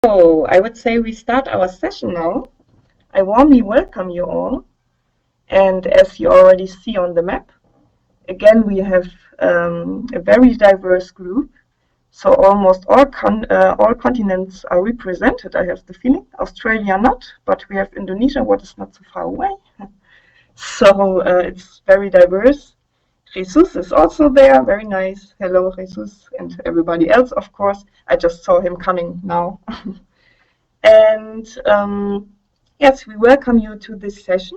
So I would say we start our session now. I warmly welcome you all. And as you already see on the map, again, we have a very diverse group. So almost all continents are represented, I have the feeling. Australia not, but we have Indonesia, what is not so far away. So it's very diverse. Jesus is also there, very nice. Hello, Jesus, and everybody else, of course. I just saw him coming now. And yes, we welcome you to this session.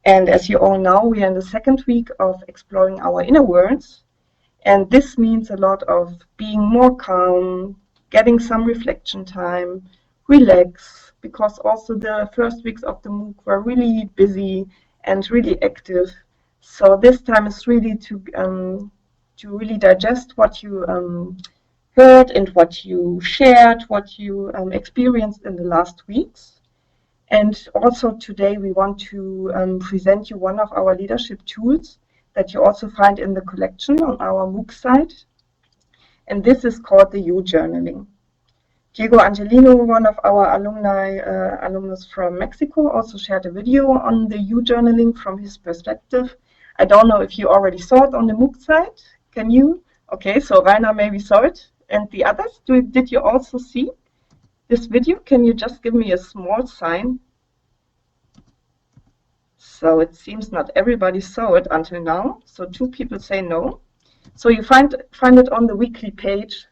And as you all know, we are in the second week of exploring our inner worlds. And this means a lot of being more calm, getting some reflection time, relax, because also the first weeks of the MOOC were really busy and really active. So this time is really to really digest what you heard and what you shared, what you experienced in the last weeks. And also today we want to present you one of our leadership tools that you also find in the collection on our MOOC site. And this is called the You Journaling. Diego Angelino, one of our alumnus from Mexico, also shared a video on the You Journaling from his perspective. I don't know if you already saw it on the MOOC site. Can you? Okay, so Rainer maybe saw it. And the others, did you also see this video? Can you just give me a small sign? So it seems not everybody saw it until now. So 2 people say no. So you find it on the weekly page,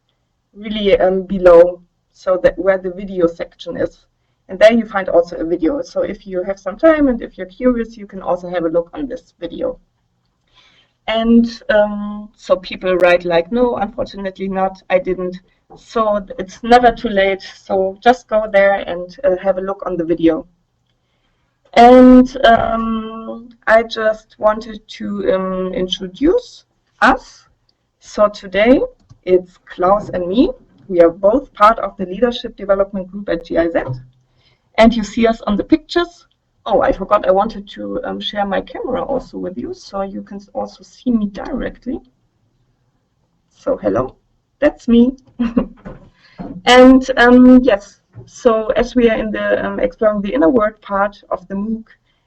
really below, so that where the video section is. And there you find also a video. So if you have some time and if you're curious, you can also have a look on this video. And so people write like, no, unfortunately not, I didn't. So it's never too late. So just go there and have a look on the video. And I just wanted to introduce us. So today it's Klaus and me. We are both part of the leadership development group at GIZ. And you see us on the pictures. Oh, I forgot I wanted to share my camera also with you, so you can also see me directly. So hello, that's me. And yes, so as we are in the exploring the inner world part of the MOOC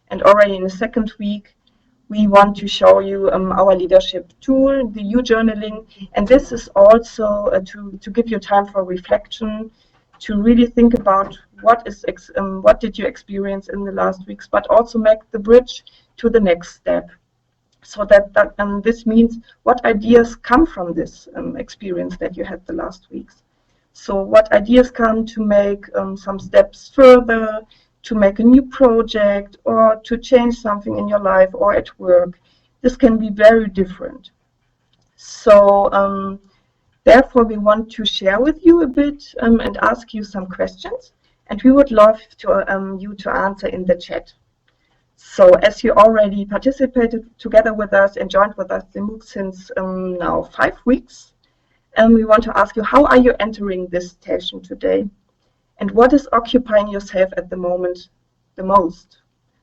and already in the second week, we want to show you our leadership tool, the You Journaling. And this is also to give you time for reflection, to really think about what did you experience in the last weeks, but also make the bridge to the next step. So that this means what ideas come from this experience that you had the last weeks. So what ideas come to make some steps further, to make a new project, or to change something in your life or at work. This can be very different. So therefore, we want to share with you a bit and ask you some questions. And we would love you to answer in the chat. So as you already participated together with us and joined with us the MOOC since now 5 weeks, we want to ask you, how are you entering this session today? And what is occupying yourself at the moment the most?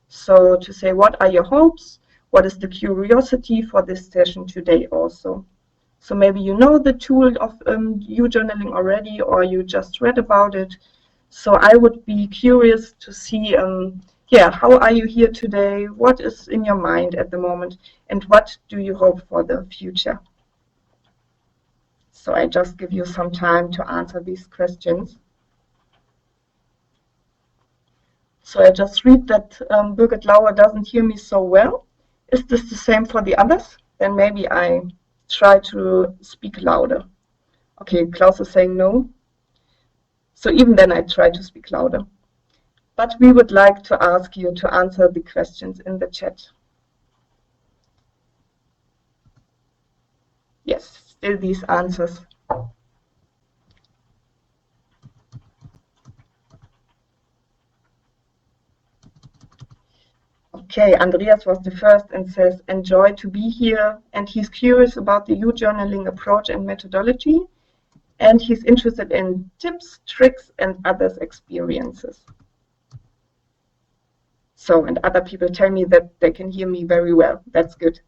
So to say, what are your hopes? What is the curiosity for this session today also? So maybe you know the tool of You Journaling already, or you just read about it. So I would be curious to see, how are you here today? What is in your mind at the moment? And what do you hope for the future? So I just give you some time to answer these questions. So I just read that Birgit Lauer doesn't hear me so well. Is this the same for the others? Then maybe I try to speak louder. Okay, Klaus is saying no. So even then I try to speak louder. But we would like to ask you to answer the questions in the chat. Yes, still these answers. Okay, Andreas was the first and says, enjoy to be here. And he's curious about the You Journaling approach and methodology. And he's interested in tips, tricks, and others' experiences. So, and other people tell me that they can hear me very well. That's good.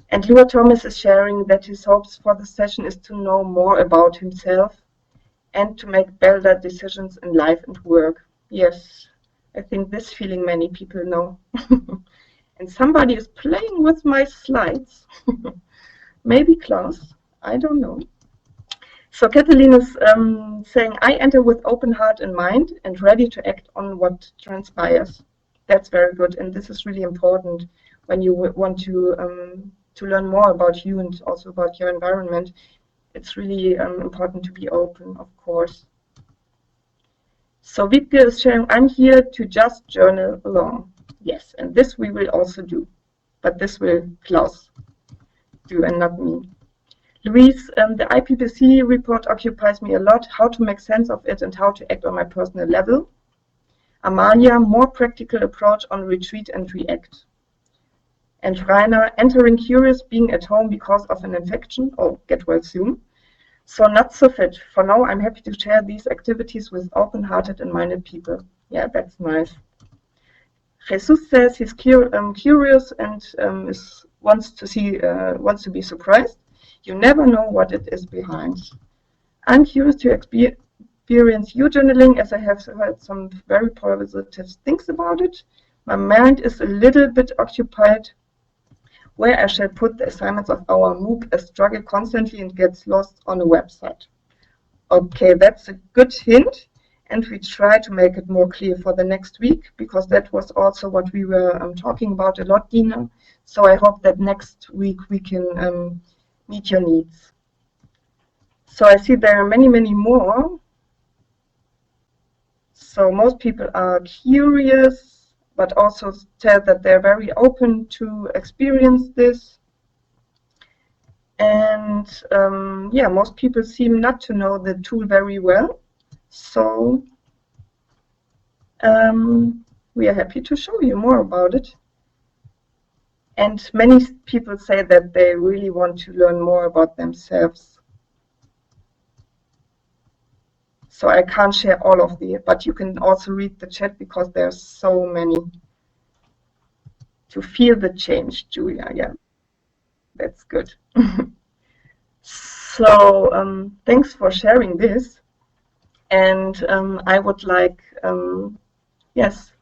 And Lua Thomas is sharing that his hopes for the session is to know more about himself and to make better decisions in life and work. Yes, I think this feeling many people know. And somebody is playing with my slides. Maybe Klaus, I don't know. So Kathleen is saying, I enter with open heart and mind and ready to act on what transpires. That's very good, and this is really important when you want to learn more about you and also about your environment. It's really important to be open, of course. So Wiebke is sharing, I'm here to just journal along. Yes, and this we will also do, but this will Klaus do and not me. Louise, the IPPC report occupies me a lot, how to make sense of it and how to act on my personal level. Amalia, more practical approach on retreat and react. And Rainer, entering curious, being at home because of an infection. Oh, get well soon. So not so fit. For now, I'm happy to share these activities with open-hearted and minded people. Yeah, that's nice. Jesus says he's curious and wants to be surprised. You never know what it is behind. I'm curious to experience your journaling, as I have heard some very positive things about it. My mind is a little bit occupied where I shall put the assignments of our MOOC. I struggle constantly and gets lost on a website. Okay, that's a good hint, and we try to make it more clear for the next week, because that was also what we were talking about a lot, Dina. So I hope that next week we can meet your needs. So I see there are many, many more. So most people are curious, but also said that they're very open to experience this. And yeah, most people seem not to know the tool very well. So we are happy to show you more about it. And many people say that they really want to learn more about themselves. So I can't share all of the, but you can also read the chat because there's so many. To feel the change, Julia, yeah, that's good. So thanks for sharing this. And I would like, yes,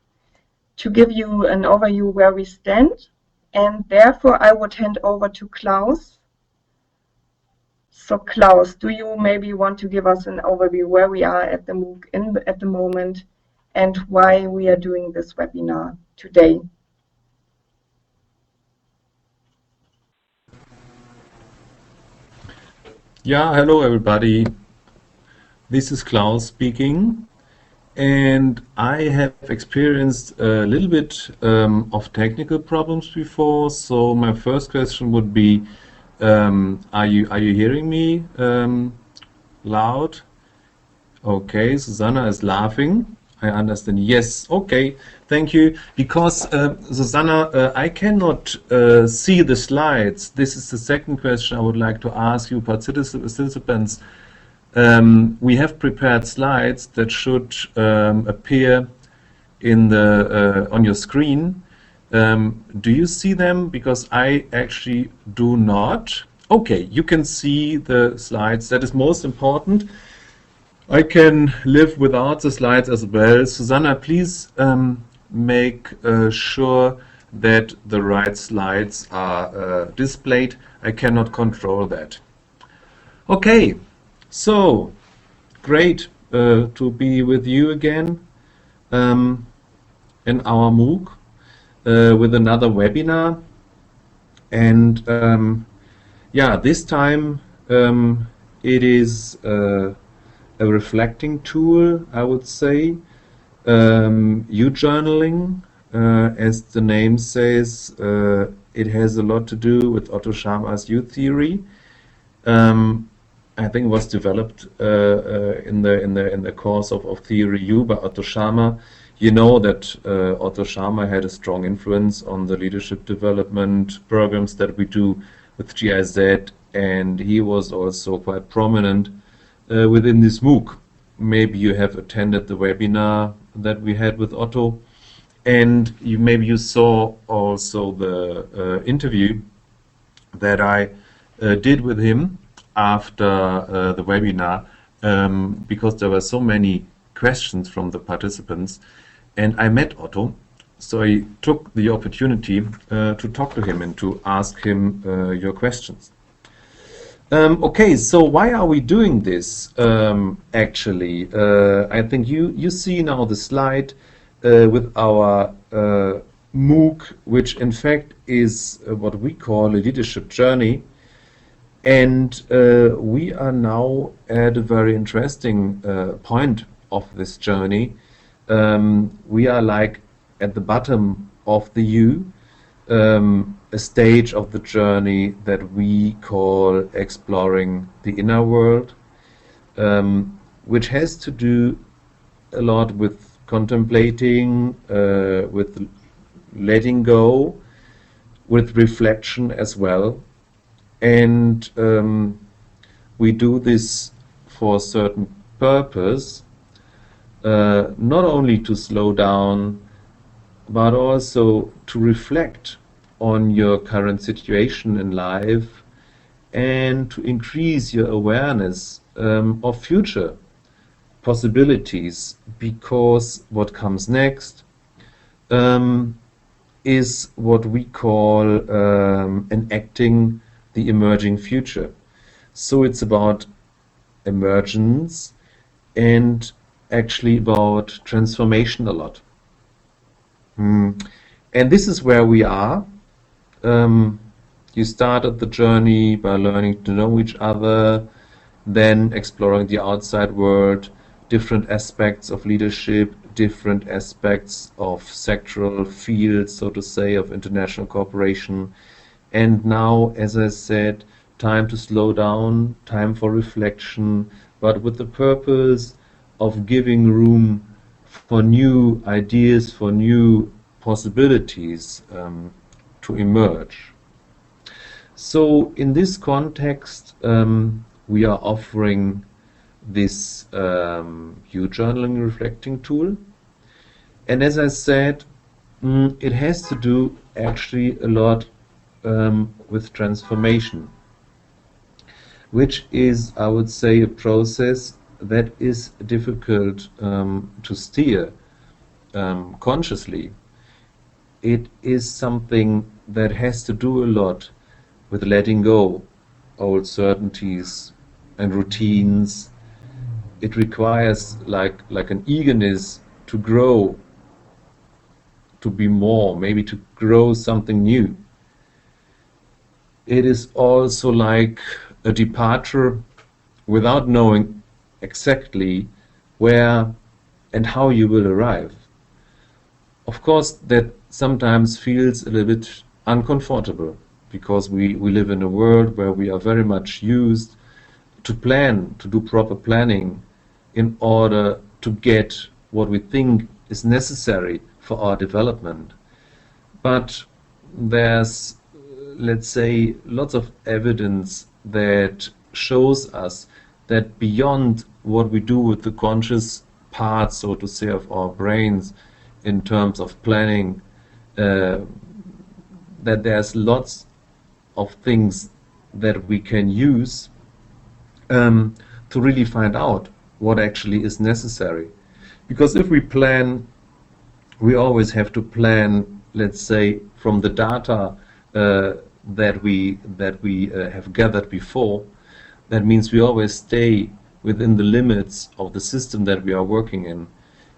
to give you an overview where we stand. And therefore, I would hand over to Klaus. So Klaus, do you maybe want to give us an overview where we are at the MOOC at the moment and why we are doing this webinar today? Yeah, hello everybody. This is Klaus speaking, and I have experienced a little bit of technical problems before. So my first question would be, are you hearing me loud? Okay, Susanna is laughing. I understand. Yes, okay, thank you. Because Susanna, I cannot see the slides. This is the second question I would like to ask you, participants. We have prepared slides that should appear in the on your screen. Do you see them? Because I actually do not. Okay, you can see the slides. That is most important. I can live without the slides as well. Susanna, please make sure that the right slides are displayed. I cannot control that. Okay, so great to be with you again in our MOOC with another webinar. And yeah, this time it is a reflecting tool, I would say. U-journaling, as the name says, it has a lot to do with Otto Scharmer's U-theory. I think it was developed in the course of Theory U by Otto Scharmer. You know that Otto Scharmer had a strong influence on the leadership development programs that we do with GIZ, and he was also quite prominent within this MOOC. Maybe you have attended the webinar that we had with Otto, and maybe you saw also the interview that I did with him after the webinar. because there were so many questions from the participants, and I met Otto. So I took the opportunity to talk to him and to ask him your questions. Okay, so why are we doing this actually? I think you see now the slide with our MOOC, which in fact is what we call a leadership journey. And we are now at a very interesting point of this journey. We are like at the bottom of the U, a stage of the journey that we call exploring the inner world, which has to do a lot with contemplating, with letting go, with reflection as well. And we do this for a certain purpose, not only to slow down, but also to reflect on your current situation in life and to increase your awareness of future possibilities, because what comes next is what we call enacting the emerging future. So it's about emergence and actually about transformation a lot. And this is where we are. You started the journey by learning to know each other, then exploring the outside world, different aspects of leadership, different aspects of sectoral fields, so to say, of international cooperation. And now, as I said, time to slow down, time for reflection, but with the purpose of giving room for new ideas, for new possibilities to emerge. So in this context, we are offering this U-journaling reflecting tool. And as I said, it has to do actually a lot with transformation, which is, I would say, a process that is difficult to steer consciously. It is something that has to do a lot with letting go old certainties and routines. It requires like an eagerness to grow, to be more, maybe to grow something new. It is also like a departure without knowing exactly where and how you will arrive. Of course, that sometimes feels a little bit uncomfortable, because we live in a world where we are very much used to plan, to do proper planning in order to get what we think is necessary for our development. But there's, let's say, lots of evidence that shows us that beyond what we do with the conscious part, so to say, of our brains in terms of planning, that there's lots of things that we can use to really find out what actually is necessary. Because if we plan, we always have to plan, let's say, from the data that we have gathered before. That means we always stay within the limits of the system that we are working in.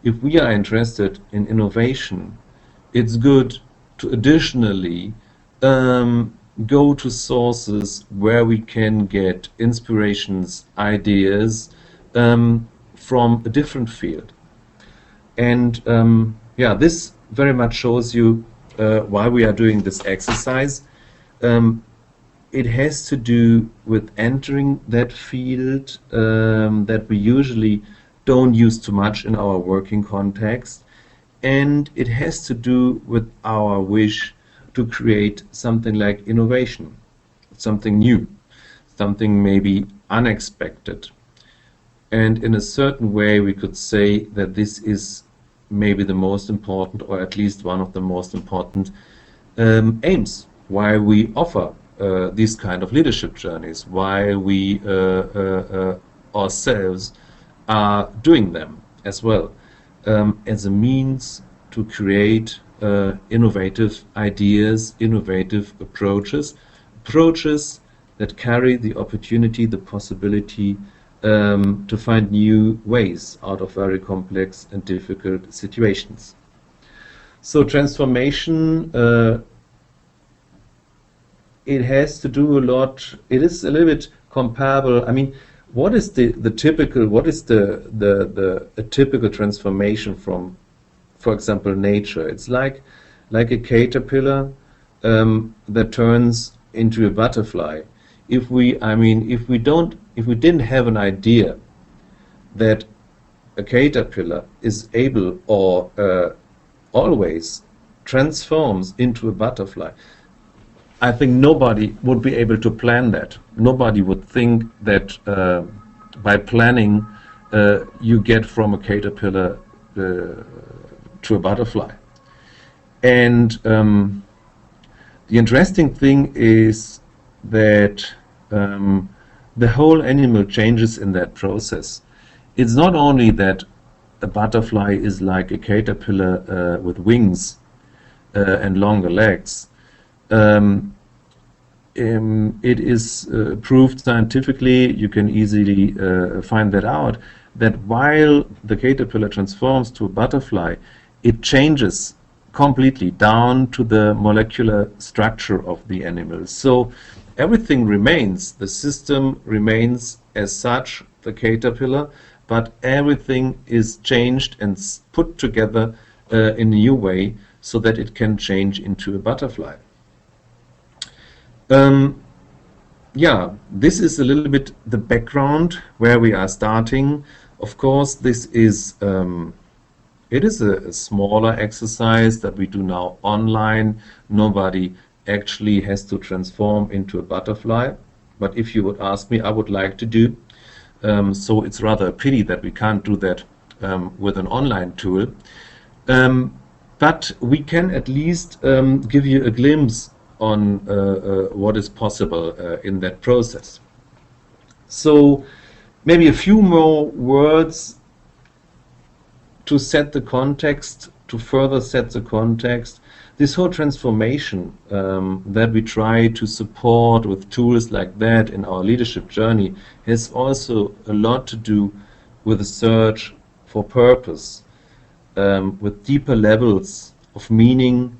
If we are interested in innovation, it's good to additionally go to sources where we can get inspirations, ideas from a different field. And yeah, this very much shows you why we are doing this exercise. It has to do with entering that field that we usually don't use too much in our working context, and it has to do with our wish to create something like innovation, something new, something maybe unexpected. And in a certain way, we could say that this is maybe the most important, or at least one of the most important aims, why we offer these kind of leadership journeys, why we ourselves are doing them as well, as a means to create innovative ideas, innovative approaches that carry the opportunity, the possibility to find new ways out of very complex and difficult situations. So transformation, it has to do a lot. It is a little bit comparable. I mean, what is the typical? What is a typical transformation from, for example, nature? It's like a caterpillar that turns into a butterfly. If we didn't have an idea that a caterpillar is able or always transforms into a butterfly, I think nobody would be able to plan that. Nobody would think that by planning you get from a caterpillar to a butterfly. And the interesting thing is that the whole animal changes in that process. It's not only that a butterfly is like a caterpillar with wings and longer legs. It is proved scientifically, you can easily find that out, that while the caterpillar transforms to a butterfly, it changes completely down to the molecular structure of the animal. So everything remains, the system remains as such, the caterpillar, but everything is changed and put together in a new way so that it can change into a butterfly. Yeah, this is a little bit the background where we are starting. Of course, this is it is a smaller exercise that we do now online. Nobody actually has to transform into a butterfly. But if you would ask me, I would like to do. So it's rather a pity that we can't do that with an online tool. But we can at least give you a glimpse on what is possible in that process. So maybe a few more words to set the context, to further set the context. This whole transformation that we try to support with tools like that in our leadership journey has also a lot to do with the search for purpose, with deeper levels of meaning,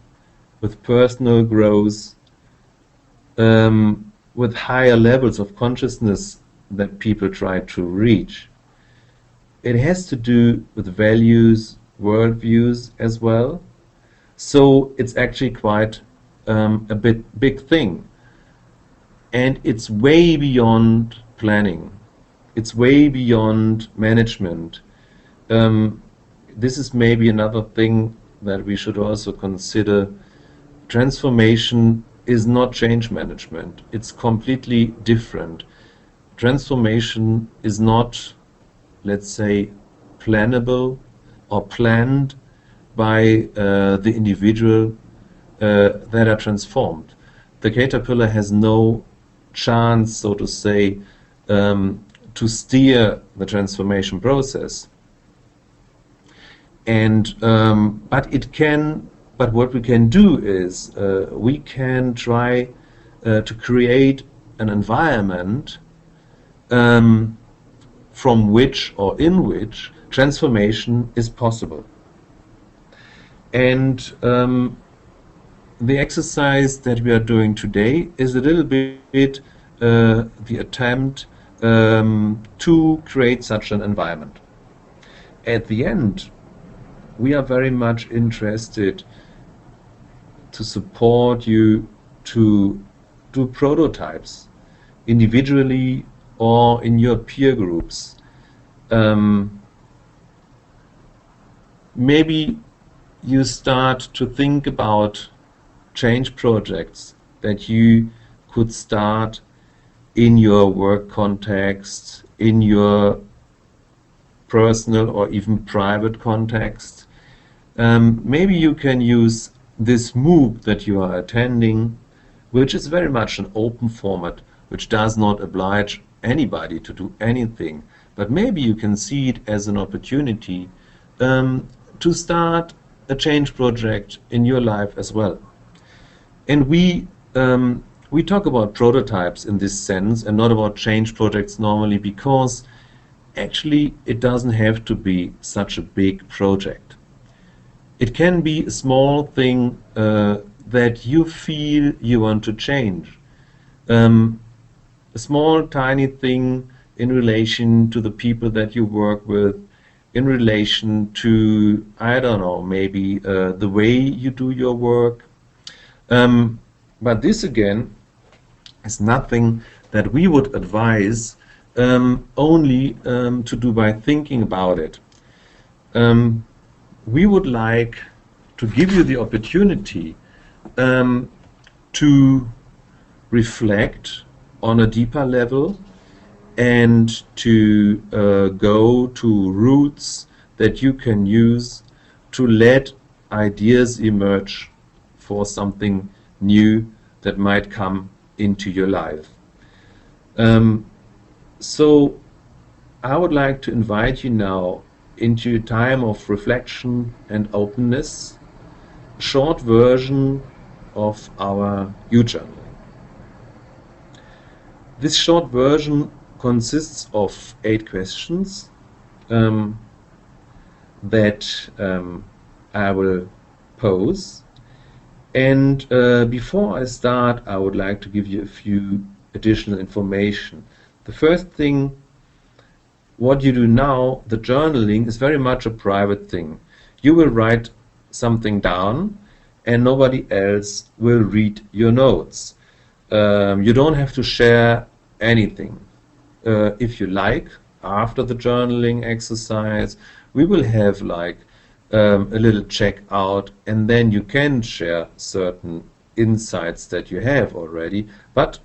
with personal growth, with higher levels of consciousness that people try to reach. It has to do with values, worldviews as well. So it's actually quite a big thing. And it's way beyond planning. It's way beyond management. This is maybe another thing that we should also consider. Transformation is not change management. It's completely different. Transformation is not, let's say, plannable or planned by the individual that are transformed. The caterpillar has no chance, so to say, to steer the transformation process. And but what we can do is we can try to create an environment from which or in which transformation is possible. And the exercise that we are doing today is a little bit the attempt to create such an environment. At the end, we are very much interested to support you to do prototypes individually or in your peer groups. Maybe you start to think about change projects that you could start in your work context, in your personal or even private context. Maybe you can use this MOOC that you are attending, which is very much an open format, which does not oblige anybody to do anything, but maybe you can see it as an opportunity to start a change project in your life as well. And we talk about prototypes in this sense and not about change projects normally, because actually it doesn't have to be such a big project. It can be a small thing that you feel you want to change. A small, tiny thing in relation to the people that you work with, in relation to, I don't know, maybe the way you do your work. But this again is nothing that we would advise only to do by thinking about it. We would like to give you the opportunity to reflect on a deeper level and to go to routes that you can use to let ideas emerge for something new that might come into your life. So I would like to invite you now into a time of reflection and openness, a short version of our U-journal. This short version consists of 8 questions that I will pose. And before I start, I would like to give you a few additional information. The first thing, what you do now, the journaling, is very much a private thing. You will write something down and nobody else will read your notes. You don't have to share anything. If you like, after the journaling exercise, we will have like a little check out, and then you can share certain insights that you have already, but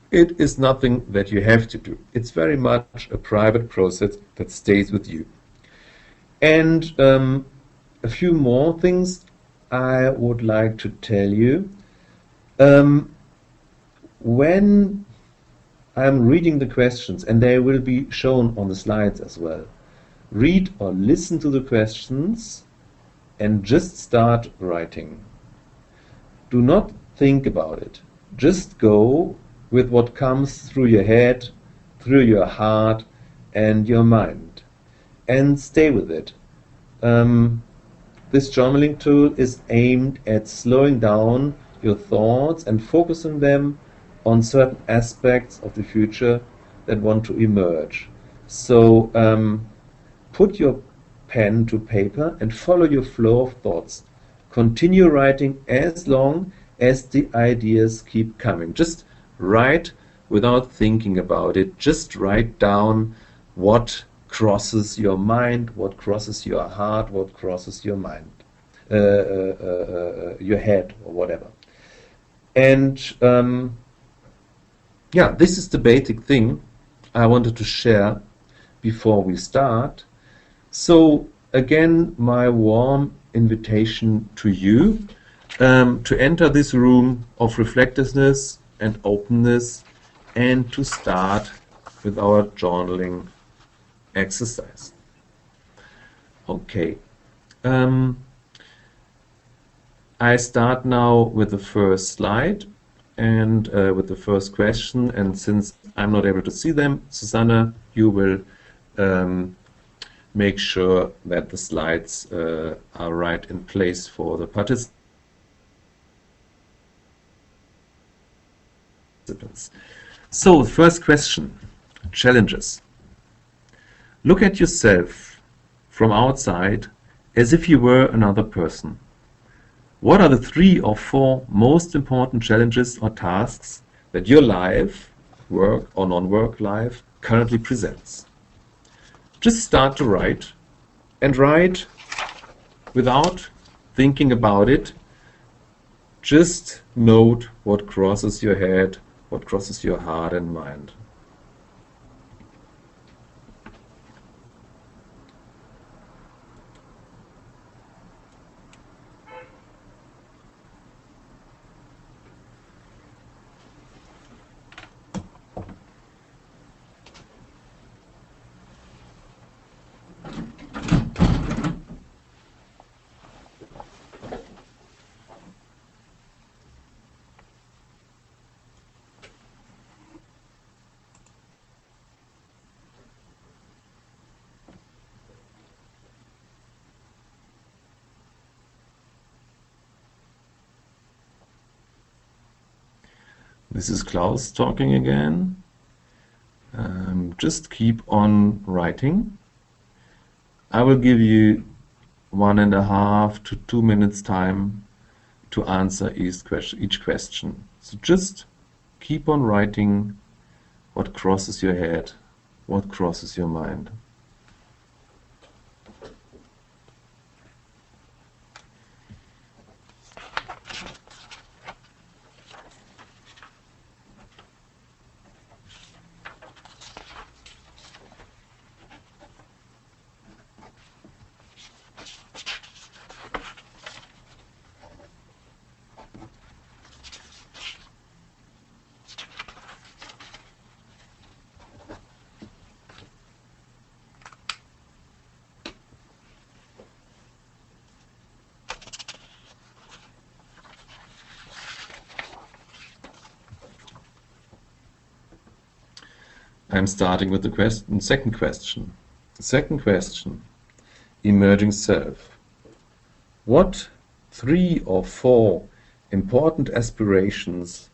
it is nothing that you have to do. It's very much a private process that stays with you. And a few more things I would like to tell you. When I'm reading the questions, and they will be shown on the slides as well, read or listen to the questions and just start writing. Do not think about it. Just go with what comes through your head, through your heart and your mind, and stay with it. This journaling tool is aimed at slowing down your thoughts and focusing them on certain aspects of the future that want to emerge. So put your pen to paper and follow your flow of thoughts. Continue writing as long as the ideas keep coming. Just write without thinking about it. Just write down what crosses your mind, what crosses your heart, what crosses your mind, your head, or whatever. And yeah, this is the basic thing I wanted to share before we start. So again, my warm invitation to you to enter this room of reflectiveness and openness and to start with our journaling exercise. Okay. I start now with the first slide and with the first question, and since I'm not able to see them, Susanne, you will make sure that the slides are right in place for the participants. So, first question, challenges. Look at yourself from outside as if you were another person. What are the 3 or 4 most important challenges or tasks that your life, work or non-work life, currently presents? Just start to write, and write without thinking about it. Just note what crosses your head, what crosses your heart and mind. This is Klaus talking again. Just keep on writing. I will give you 1.5 to 2 minutes time to answer each question. So just keep on writing what crosses your head, what crosses your mind. I'm starting with the second question. The second question, emerging self. What 3 or 4 important aspirations,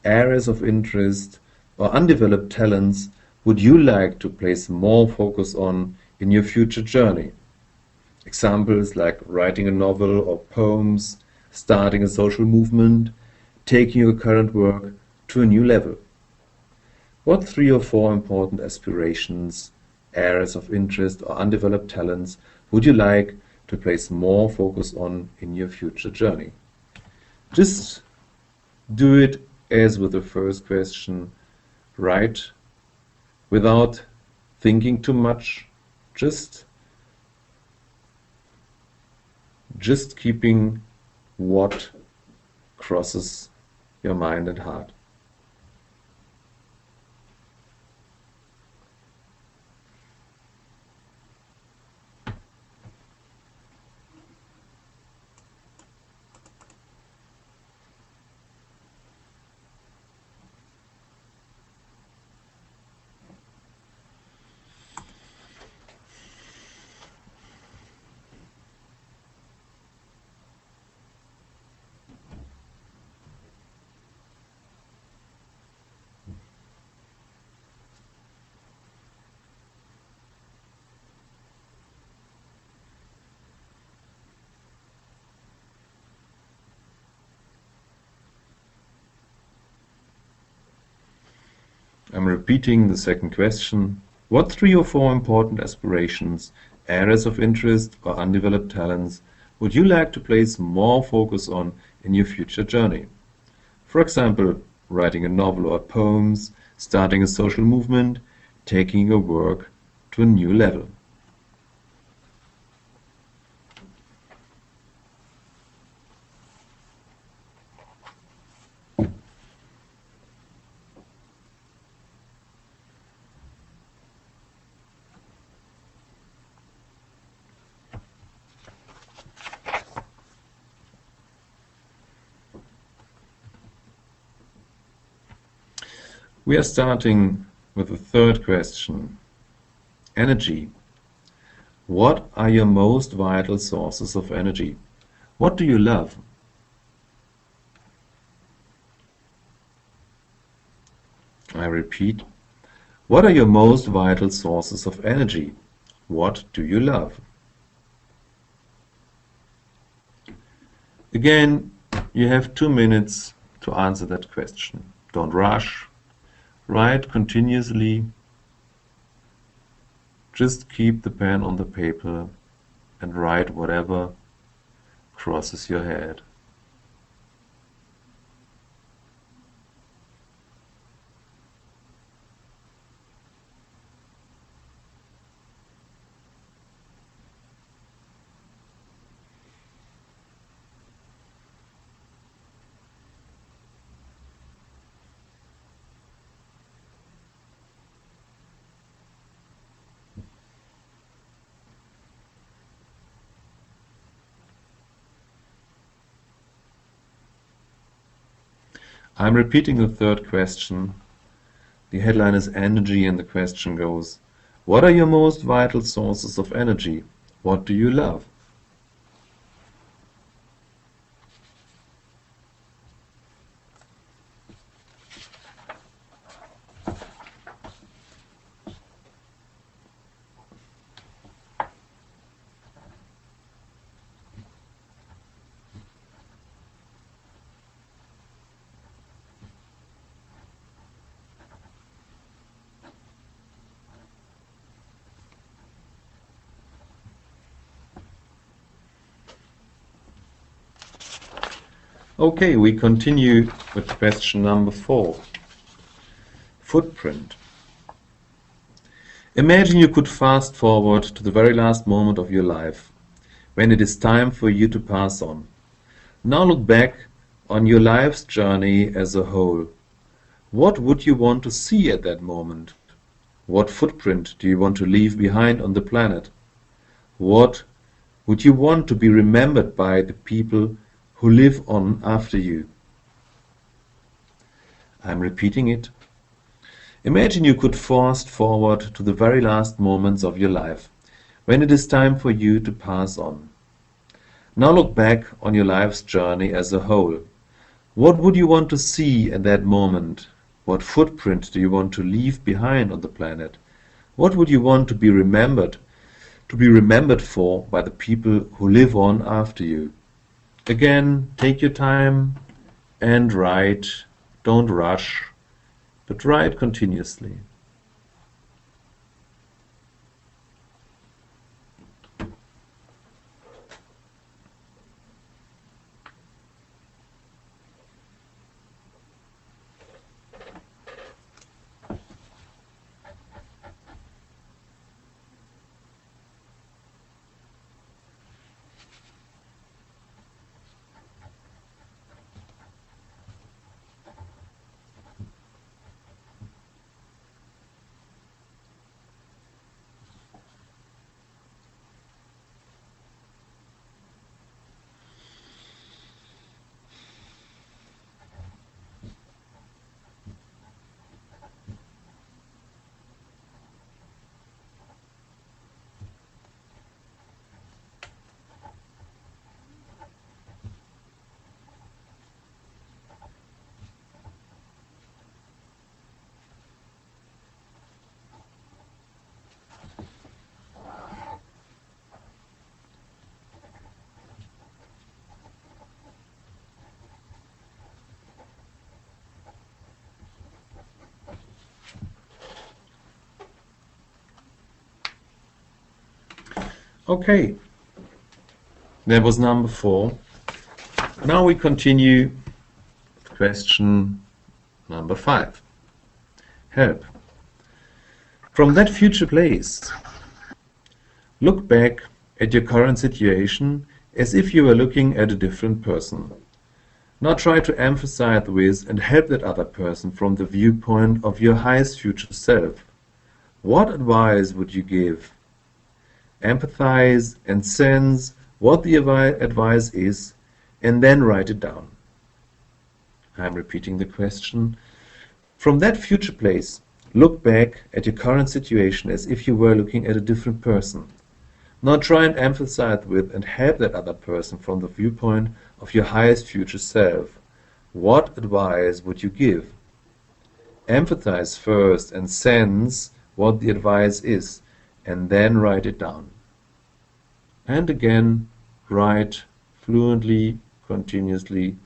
areas of interest, or undeveloped talents would you like to place more focus on in your future journey? Examples like writing a novel or poems, starting a social movement, taking your current work to a new level. What 3 or 4 important aspirations, areas of interest, or undeveloped talents would you like to place more focus on in your future journey? Just do it as with the first question, write without thinking too much, just keeping what crosses your mind and heart. I'm repeating the second question. What 3 or 4 important aspirations, areas of interest, or undeveloped talents would you like to place more focus on in your future journey? For example, writing a novel or poems, starting a social movement, taking your work to a new level. We are starting with the third question. Energy. What are your most vital sources of energy? What do you love? I repeat, what are your most vital sources of energy? What do you love? Again, you have 2 minutes to answer that question. Don't rush. Write continuously. Just keep the pen on the paper and write whatever crosses your head. I'm repeating the third question. The headline is energy and the question goes, what are your most vital sources of energy? What do you love? Okay, we continue with question number 4. Footprint. Imagine you could fast forward to the very last moment of your life, when it is time for you to pass on. Now look back on your life's journey as a whole. What would you want to see at that moment? What footprint do you want to leave behind on the planet? What would you want to be remembered by the people who live on after you? I'm repeating it. Imagine you could fast forward to the very last moments of your life, when it is time for you to pass on. Now look back on your life's journey as a whole. What would you want to see at that moment? What footprint do you want to leave behind on the planet? What would you want to be remembered for by the people who live on after you? Again, take your time and write. Don't rush, but write continuously. Okay, that was number 4. Now we continue with question number 5. Help. From that future place, look back at your current situation as if you were looking at a different person. Now try to emphasize with and help that other person from the viewpoint of your highest future self. What advice would you give? Empathize and sense what the advice is, and then write it down. I'm repeating the question. From that future place, look back at your current situation as if you were looking at a different person. Now try and emphasize with and help that other person from the viewpoint of your highest future self. What advice would you give? Empathize first and sense what the advice is, and then write it down. And again, write fluently, continuously,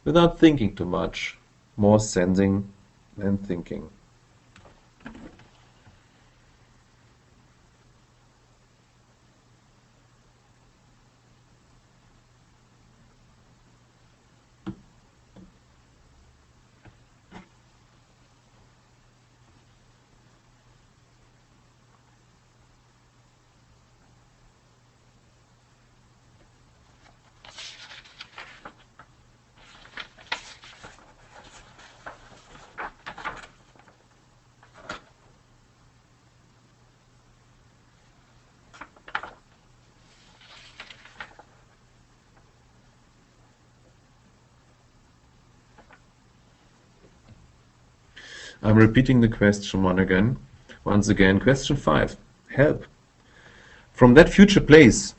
without thinking too much, more sensing than thinking. I'm repeating the question once again. Question 5. Help. From that future place,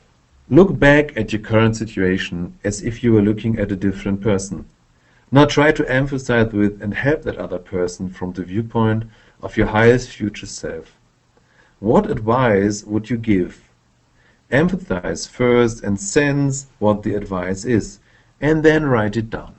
look back at your current situation as if you were looking at a different person. Now try to emphasize with and help that other person from the viewpoint of your highest future self. What advice would you give? Empathize first and sense what the advice is, and then write it down.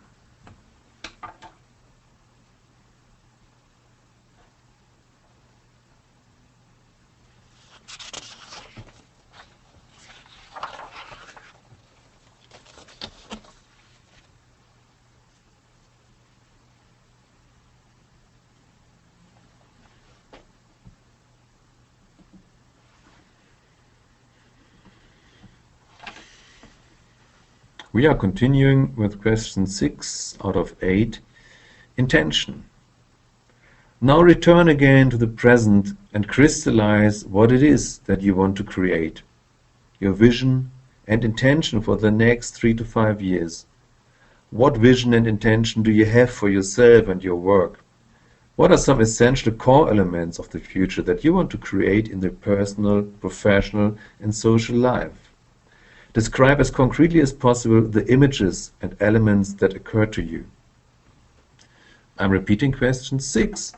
We are continuing with question 6 out of 8, intention. Now return again to the present and crystallize what it is that you want to create, your vision and intention for the next 3 to 5 years. What vision and intention do you have for yourself and your work? What are some essential core elements of the future that you want to create in the personal, professional, and social life? Describe as concretely as possible the images and elements that occur to you. I'm repeating question 6.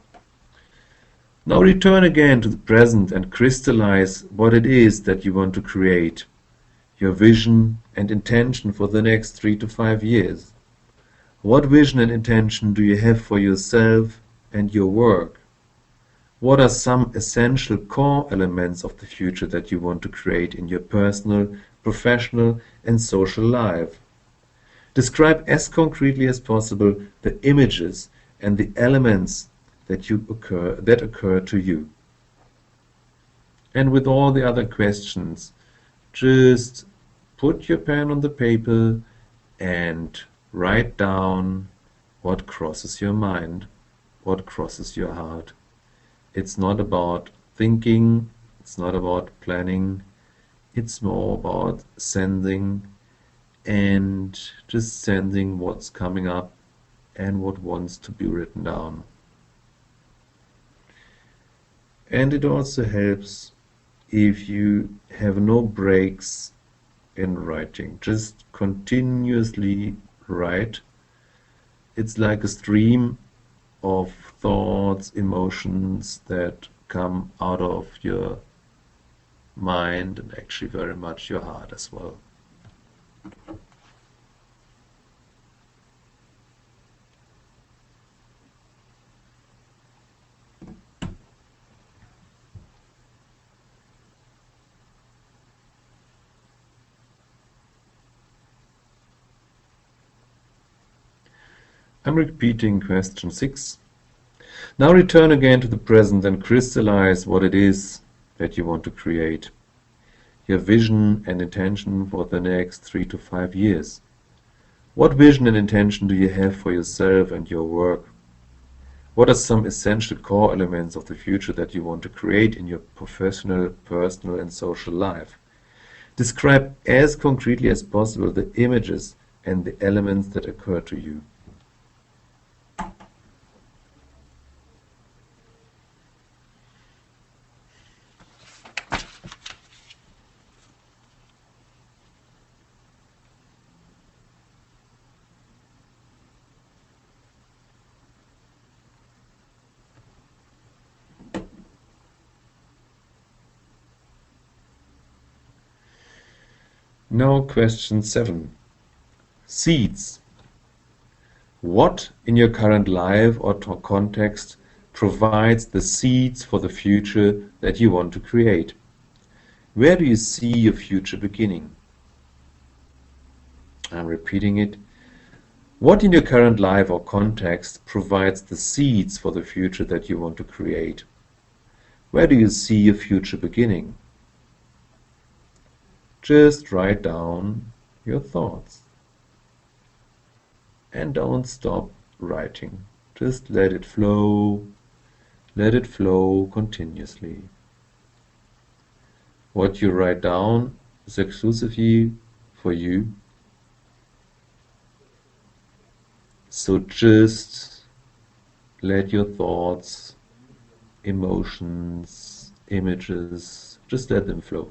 Now return again to the present and crystallize what it is that you want to create, your vision and intention for the next 3 to 5 years. What vision and intention do you have for yourself and your work? What are some essential core elements of the future that you want to create in your personal, professional, and social life? Describe as concretely as possible the images and the elements that occur to you. And with all the other questions, just put your pen on the paper and write down what crosses your mind, what crosses your heart. It's not about thinking, it's not about planning, it's more about sending and just sending what's coming up and what wants to be written down. And it also helps if you have no breaks in writing. Just continuously write. It's like a stream of thoughts, emotions that come out of your mind and actually very much your heart as well. I'm repeating question 6. Now return again to the present and crystallize what it is that you want to create, your vision and intention for the next 3 to 5 years. What vision and intention do you have for yourself and your work? What are some essential core elements of the future that you want to create in your professional, personal, and social life? Describe as concretely as possible the images and the elements that occur to you. Now question 7. Seeds. What in your current life or context provides the seeds for the future that you want to create? Where do you see your future beginning? I'm repeating it. What in your current life or context provides the seeds for the future that you want to create? Where do you see your future beginning? Just write down your thoughts. And don't stop writing. Just let it flow continuously. What you write down is exclusively for you. So just let your thoughts, emotions, images, just let them flow.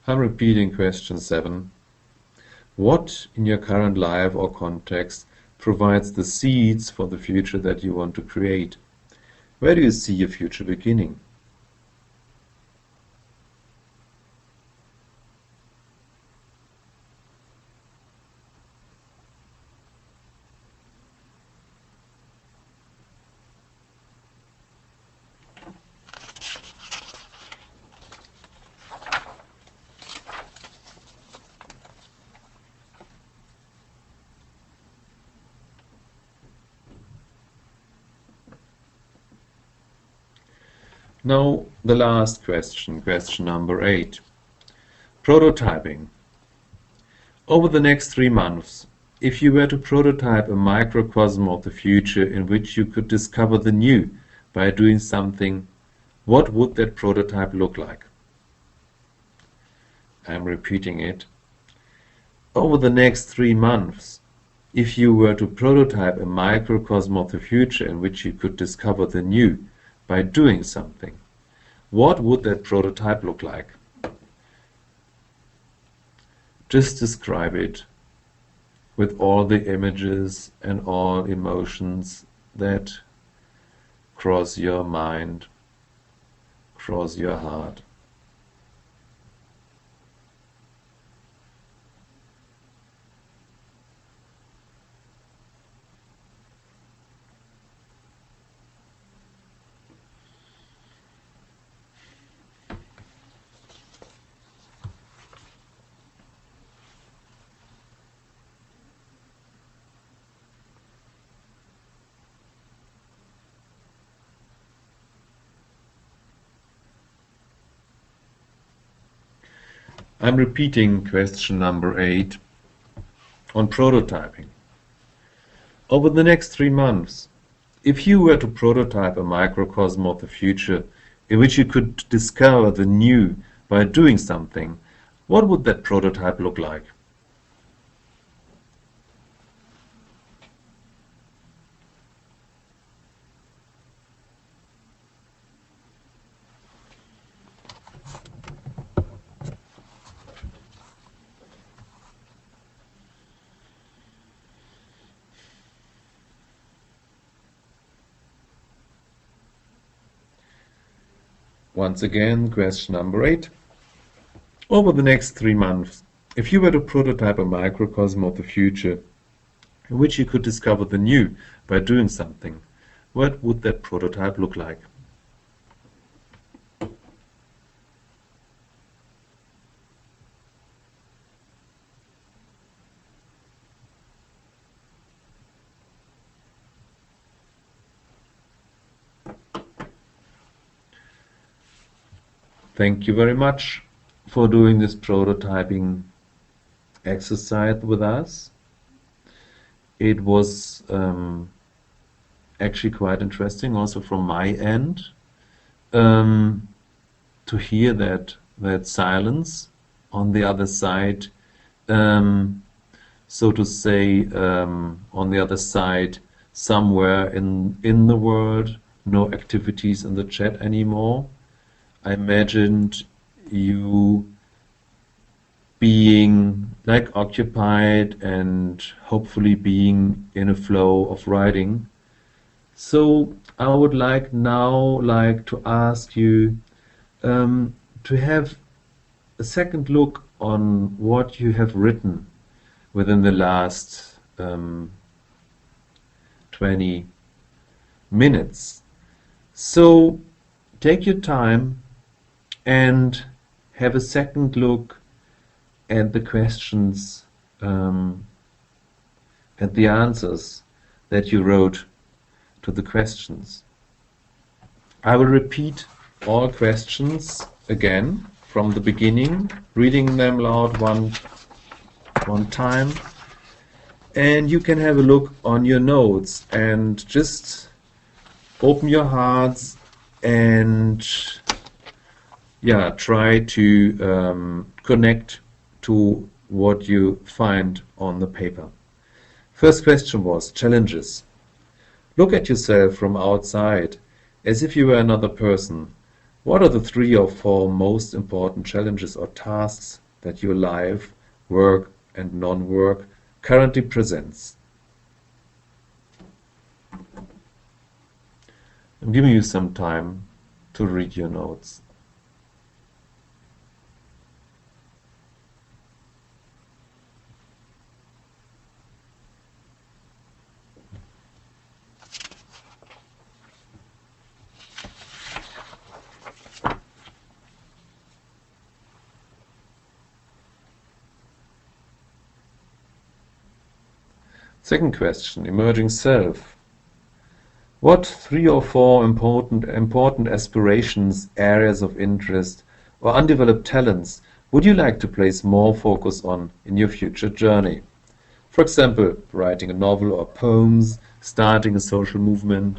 I'm repeating question 7. What in your current life or context provides the seeds for the future that you want to create? Where do you see your future beginning? Now the last question, question number 8. Prototyping. Over the next 3 months, if you were to prototype a microcosm of the future in which you could discover the new by doing something, what would that prototype look like? I'm repeating it. Over the next 3 months, if you were to prototype a microcosm of the future in which you could discover the new by doing something, what would that prototype look like? Just describe it with all the images and all emotions that cross your mind, cross your heart. I'm repeating question number 8 on prototyping. Over the next 3 months, if you were to prototype a microcosm of the future in which you could discover the new by doing something, what would that prototype look like? Once again, question number 8. Over the next 3 months, if you were to prototype a microcosm of the future in which you could discover the new by doing something, what would that prototype look like? Thank you very much for doing this prototyping exercise with us. It was actually quite interesting also from my end to hear that silence on the other side, so to say, on the other side, somewhere in the world, no activities in the chat anymore. I imagined you being like occupied and hopefully being in a flow of writing. So I would like now to ask you to have a second look on what you have written within the last 20 minutes. So take your time and have a second look at the questions and the answers that you wrote to the questions. I will repeat all questions again from the beginning, reading them loud one time, and you can have a look on your notes and just open your hearts and try to connect to what you find on the paper. First question was challenges. Look at yourself from outside as if you were another person. What are the 3 or 4 most important challenges or tasks that your life, work and non-work currently presents? I'm giving you some time to read your notes. Second question, emerging self. What 3 or 4 important aspirations, areas of interest, or undeveloped talents would you like to place more focus on in your future journey? For example, writing a novel or poems, starting a social movement,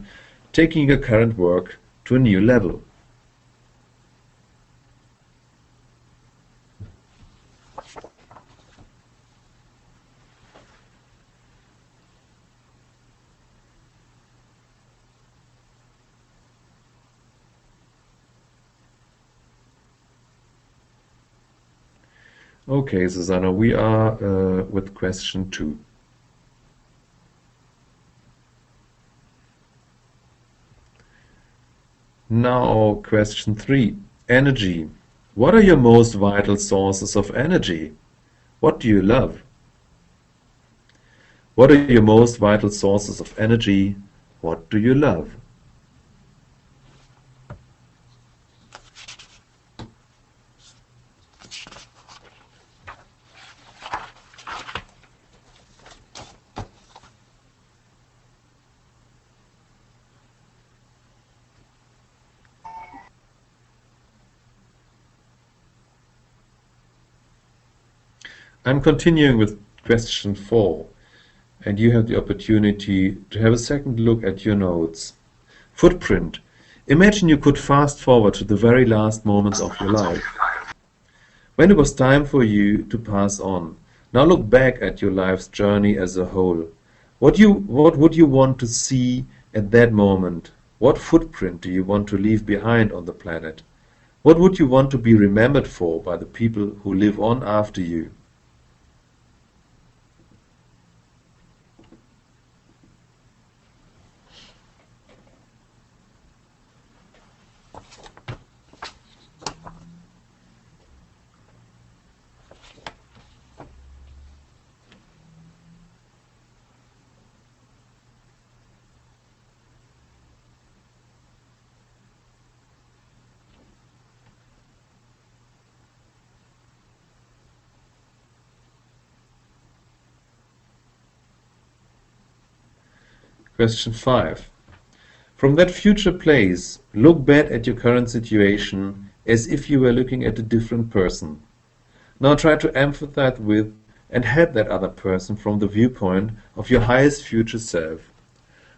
taking your current work to a new level. Okay, Susanna, we are with question 2. Now, question 3. Energy. What are your most vital sources of energy? What do you love? What are your most vital sources of energy? What do you love? I'm continuing with question 4, and you have the opportunity to have a second look at your notes. Footprint. Imagine you could fast forward to the very last moments of your life, when it was time for you to pass on. Now look back at your life's journey as a whole. What would you want to see at that moment? What footprint do you want to leave behind on the planet? What would you want to be remembered for by the people who live on after you? Question 5. From that future place, look back at your current situation as if you were looking at a different person. Now try to empathize with and help that other person from the viewpoint of your highest future self.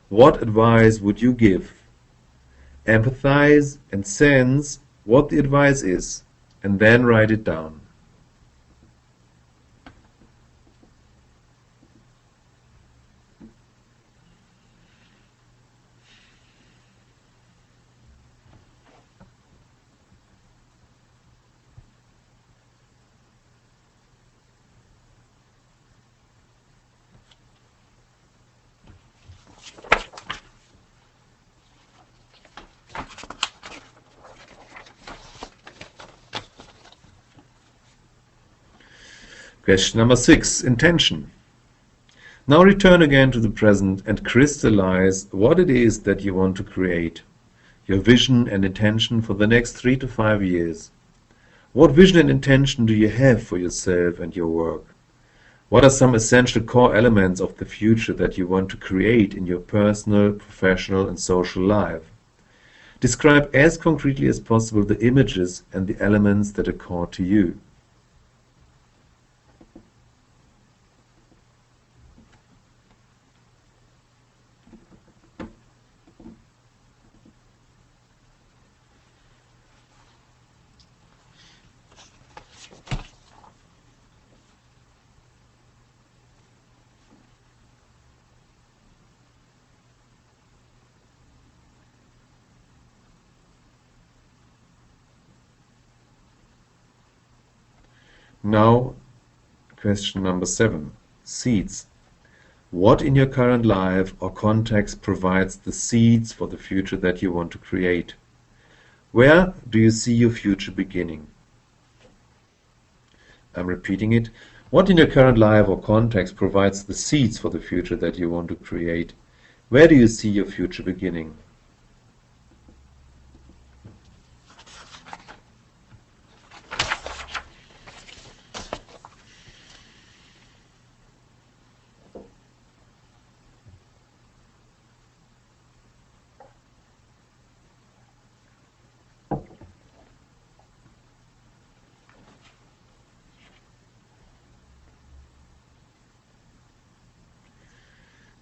What advice would you give? Empathize and sense what the advice is, and then write it down. Question number 6. Intention. Now return again to the present and crystallize what it is that you want to create. Your vision and intention for the next 3 to 5 years. What vision and intention do you have for yourself and your work? What are some essential core elements of the future that you want to create in your personal, professional, and social life? Describe as concretely as possible the images and the elements that are core to you. Now, question number 7. Seeds. What in your current life or context provides the seeds for the future that you want to create? Where do you see your future beginning? I'm repeating it. What in your current life or context provides the seeds for the future that you want to create? Where do you see your future beginning?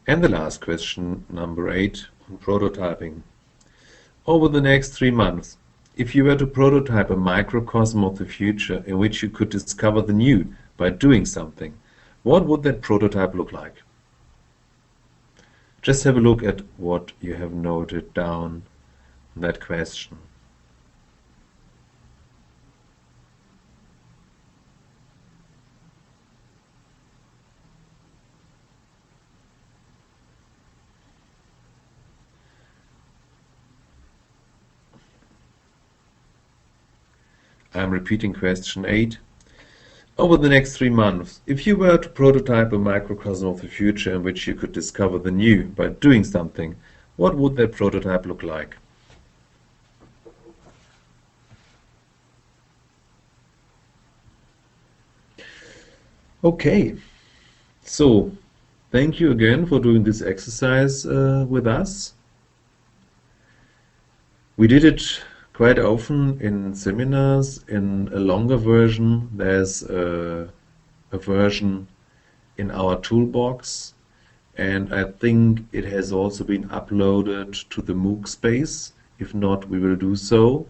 And the last question, number 8, on prototyping. Over the next 3 months, if you were to prototype a microcosm of the future in which you could discover the new by doing something, what would that prototype look like? Just have a look at what you have noted down on that question. I'm repeating question 8. Over the next 3 months, if you were to prototype a microcosm of the future in which you could discover the new by doing something, what would that prototype look like? Okay, so thank you again for doing this exercise with us. We did it quite often in seminars. In a longer version, there's a version in our toolbox, and I think it has also been uploaded to the MOOC space. If not, we will do so.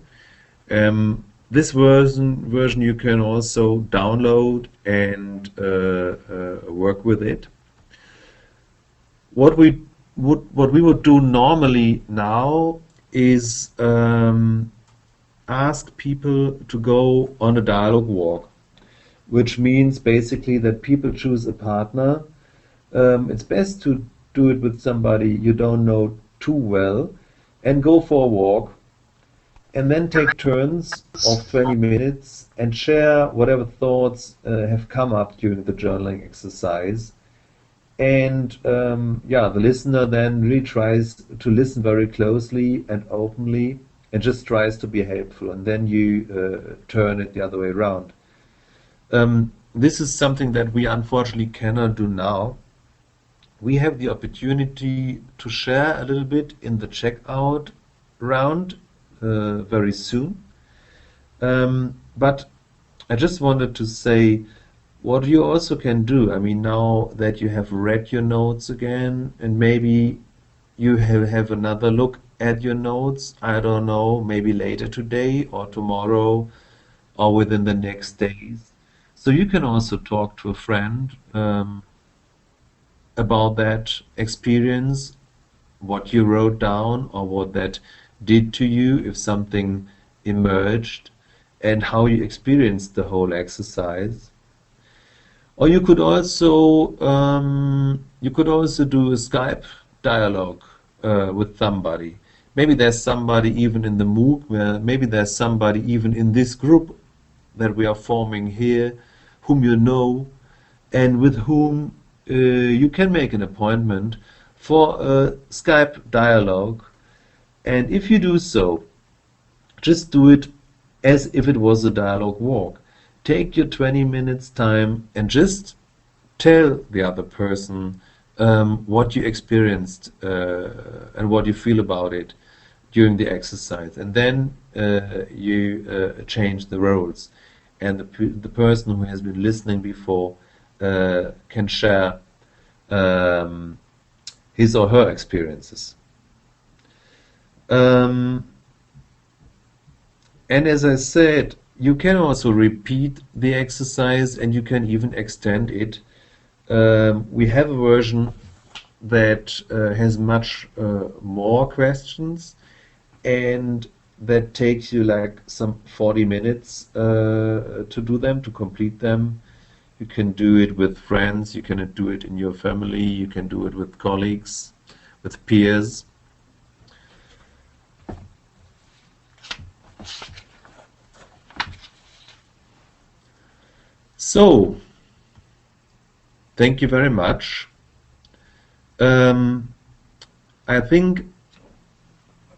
This version you can also download and work with it. What we would do normally now is ask people to go on a dialogue walk, which means basically that people choose a partner. It's best to do it with somebody you don't know too well, and go for a walk, and then take turns of 20 minutes and share whatever thoughts have come up during the journaling exercise. And the listener then really tries to listen very closely and openly and just tries to be helpful, and then you turn it the other way around. This is something that we unfortunately cannot do now. We have the opportunity to share a little bit in the checkout round very soon. But I just wanted to say what you also can do. I mean, now that you have read your notes again, and maybe you have another look at your notes, I don't know, maybe later today or tomorrow or within the next days. So you can also talk to a friend about that experience, what you wrote down or what that did to you, if something emerged, and how you experienced the whole exercise. Or you could also do a Skype dialogue with somebody. Maybe there's somebody even in the MOOC, maybe there's somebody even in this group that we are forming here, whom you know, and with whom you can make an appointment for a Skype dialogue. And if you do so, just do it as if it was a dialogue walk. Take your 20 minutes time and just tell the other person what you experienced and what you feel about it during the exercise. And then you change the roles. And the person who has been listening before can share his or her experiences. And as I said, you can also repeat the exercise, and you can even extend it. We have a version that has much more questions, and that takes you like some 40 minutes to do them, to complete them. You can do it with friends, you can do it in your family, you can do it with colleagues, with peers. So, thank you very much. I think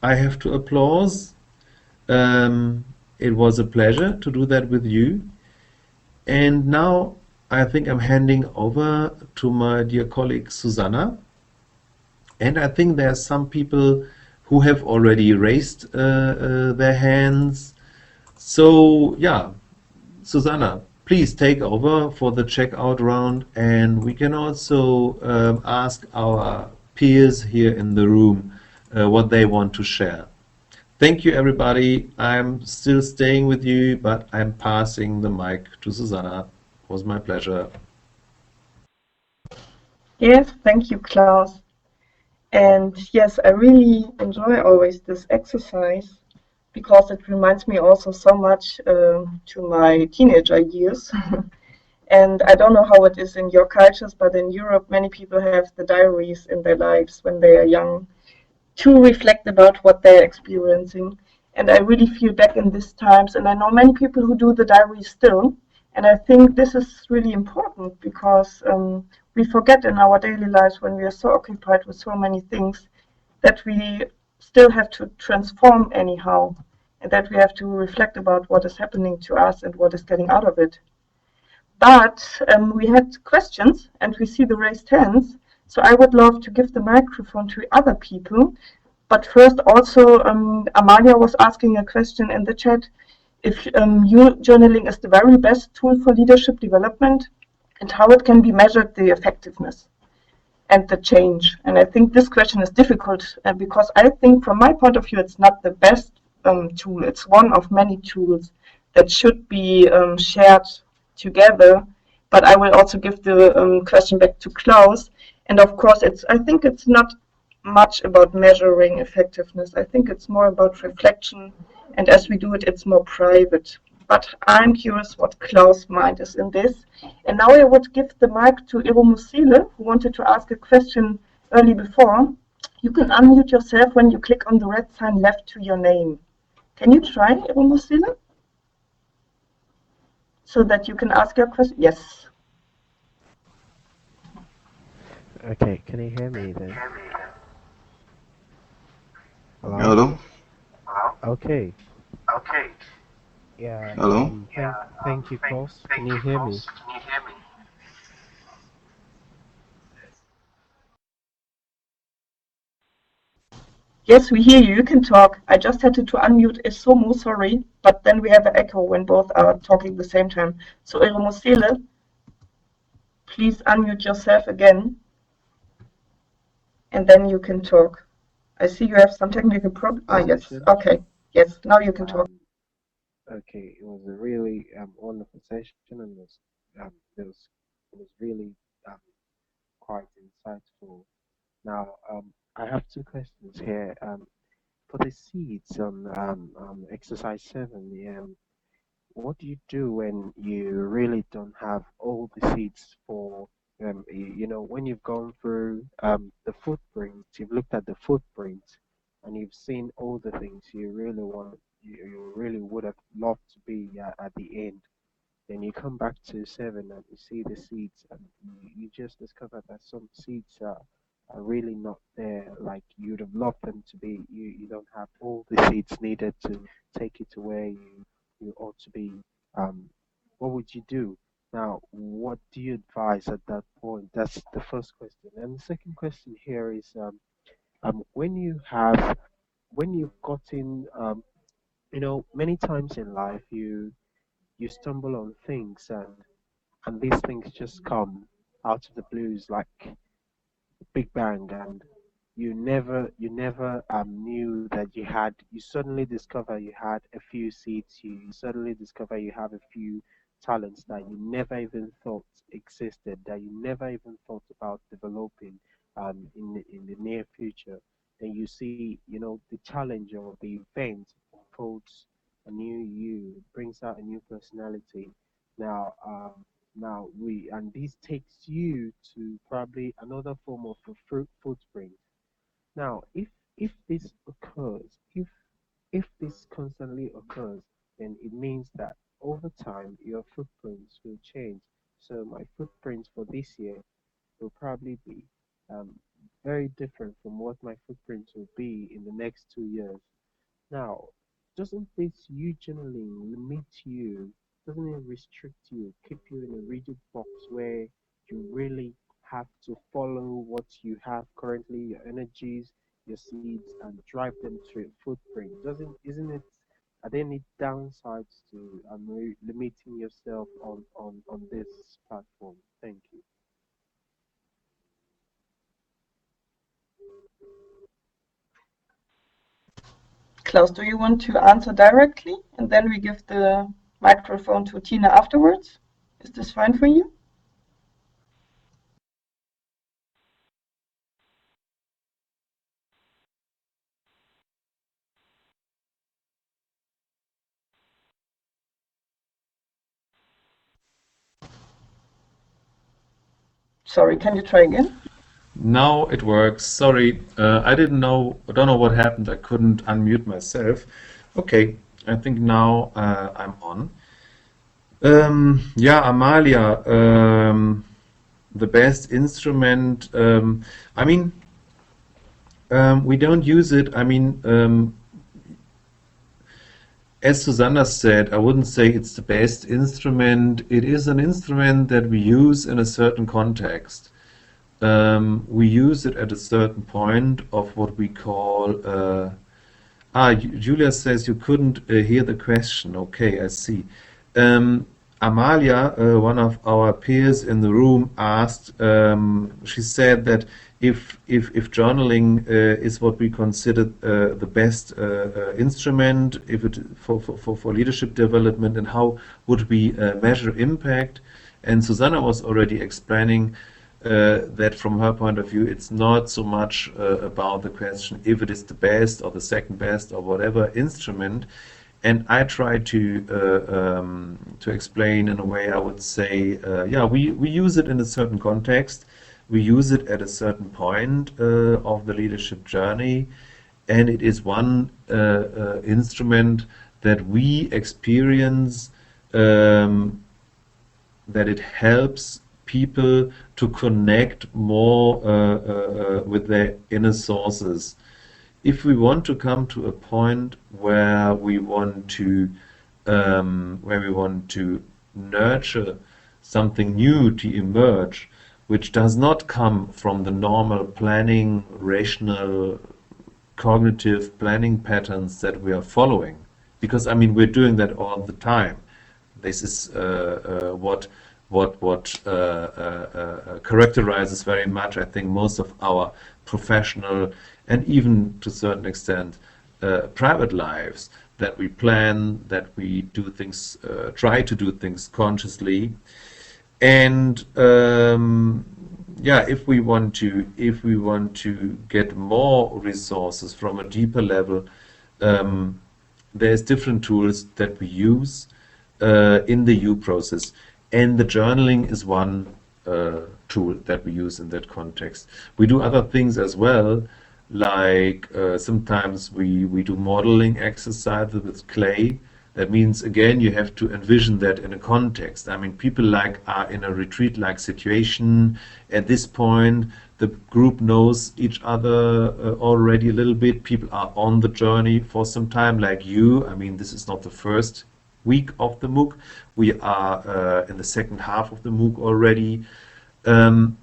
I have to applause. It was a pleasure to do that with you. And now I think I'm handing over to my dear colleague Susanna. And I think there are some people who have already raised their hands. So, yeah, Susanna, please take over for the checkout round, and we can also ask our peers here in the room what they want to share. Thank you, everybody. I'm still staying with you, but I'm passing the mic to Susanna. It was my pleasure. Yes, thank you, Klaus. And yes, I really enjoy always this exercise because it reminds me also so much to my teenager years. And I don't know how it is in your cultures, but in Europe, many people have the diaries in their lives when they are young to reflect about what they're experiencing. And I really feel back in these times, and I know many people who do the diary still. And I think this is really important because we forget in our daily lives when we are so occupied with so many things that we still have to transform anyhow, and that we have to reflect about what is happening to us and what is getting out of it. But we had questions and we see the raised hands. So I would love to give the microphone to other people. But first, also, Amalia was asking a question in the chat if you journaling is the very best tool for leadership development and how it can be measured, the effectiveness and the change. And I think this question is difficult because I think, from my point of view, it's not the best tool. It's one of many tools that should be shared together. But I will also give the question back to Klaus. And of course, I think it's not much about measuring effectiveness. I think it's more about reflection. And as we do it, it's more private. But I'm curious what Klaus' mind is in this. And now I would give the mic to Iro Musile, who wanted to ask a question early before. You can unmute yourself when you click on the red sign left to your name. Can you try, Iro Musile? So that you can ask your question? Yes. Okay, can you hear me then? Hello? Hello? Okay. Yeah, Hello? thank you, Klaus. Can you hear me? Yes, we hear you. You can talk. I just had to unmute Isomu, sorry, but then we have an echo when both are talking at the same time. So, Iromosile, please unmute yourself again, and then you can talk. I see you have some technical problem. Ah, yes. Session. Okay. Yes, now you can talk. Okay, it was a really wonderful session, and it was really um, quite insightful. Now, I have two questions here. For the seeds on exercise 7, what do you do when you really don't have all the seeds for when you've gone through the footprint, you've looked at the footprint and you've seen all the things you really would have loved to be at the end. Then you come back to 7 and you see the seeds, and you just discover that some seeds are really not there like you'd have loved them to be. You don't have all the seeds needed to take it to where you ought to be. Um, what would you do? Now, what do you advise at that point? That's the first question. And the second question here is when when you've gotten many times in life you stumble on things, and these things just come out of the blues like big bang, and you never knew that you suddenly discover you had a few seeds, you suddenly discover you have a few talents that you never even thought existed, that you never even thought about developing in the near future. Then you see, the challenge or the event unfolds a new you, it brings out a new personality. Now, and this takes you to probably another form of a footprint. Now, if this occurs, if this constantly occurs, then it means that over time your footprints will change. So my footprint for this year will probably be um, very different from what my footprint will be in the next 2 years. Now, doesn't this you journaling limit you? Doesn't it restrict you, keep you in a rigid box where you really have to follow what you have currently, your energies, your seeds, and drive them to a footprint? Doesn't isn't it are there any downsides to limiting yourself on this platform? Thank you. Klaus, do you want to answer directly? And then we give the microphone to Tina afterwards. Is this fine for you? Sorry, can you try again? Now it works. Sorry, I don't know what happened. I couldn't unmute myself. Okay, I think now I'm on. Yeah, Amalia, the best instrument. I mean, we don't use it. I mean, as Susanna said, I wouldn't say it's the best instrument. It is an instrument that we use in a certain context. We use it at a certain point of what we call. Julia says you couldn't hear the question. Okay, I see. Amalia, one of our peers in the room, asked. She said that if journaling is what we consider the best instrument, if it for leadership development, and how would we measure impact? And Susanna was already explaining that from her point of view, it's not so much about the question if it is the best or the second best or whatever instrument. And I try to explain in a way. I would say, yeah, we use it in a certain context. We use it at a certain point of the leadership journey, and it is one instrument that we experience that it helps people to connect more with their inner sources. If we want to come to a point where we want to nurture something new to emerge, which does not come from the normal planning, rational, cognitive planning patterns that we are following, because I mean we're doing that all the time. This is what characterizes very much, I think, most of our professional and even to a certain extent private lives, that we plan, that we do things, try to do things consciously. And yeah, if we want to get more resources from a deeper level, there's different tools that we use in the U process, and the journaling is one tool that we use in that context. We do other things as well, like sometimes we do modeling exercises with clay. That means, again, you have to envision that in a context. I mean, people are in a retreat-like situation. At this point, the group knows each other already a little bit. People are on the journey for some time, like you. I mean, this is not the first week of the MOOC. We are in the second half of the MOOC already. And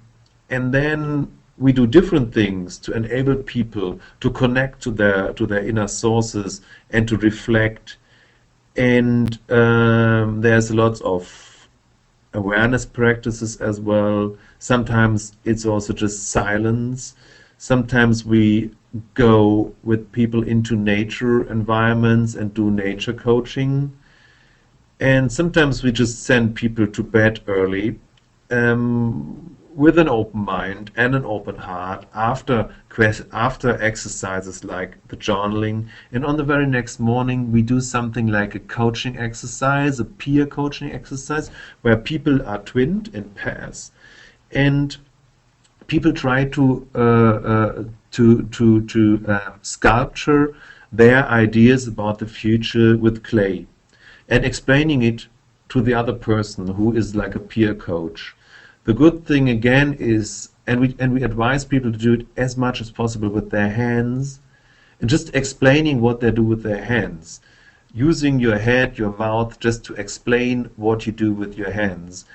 then we do different things to enable people to connect to their inner sources and to reflect. And there's lots of awareness practices as well. Sometimes it's also just silence. Sometimes we go with people into nature environments and do nature coaching. And sometimes we just send people to bed early with an open mind and an open heart after exercises like the journaling. And on the very next morning, we do something like a coaching exercise, a peer coaching exercise, where people are twinned in pairs, and people try to sculpture their ideas about the future with clay, and explaining it to the other person who is like a peer coach. The good thing again is, and we advise people to do it as much as possible with their hands, and just explaining what they do with their hands, using your head, your mouth, just to explain what you do with your hands.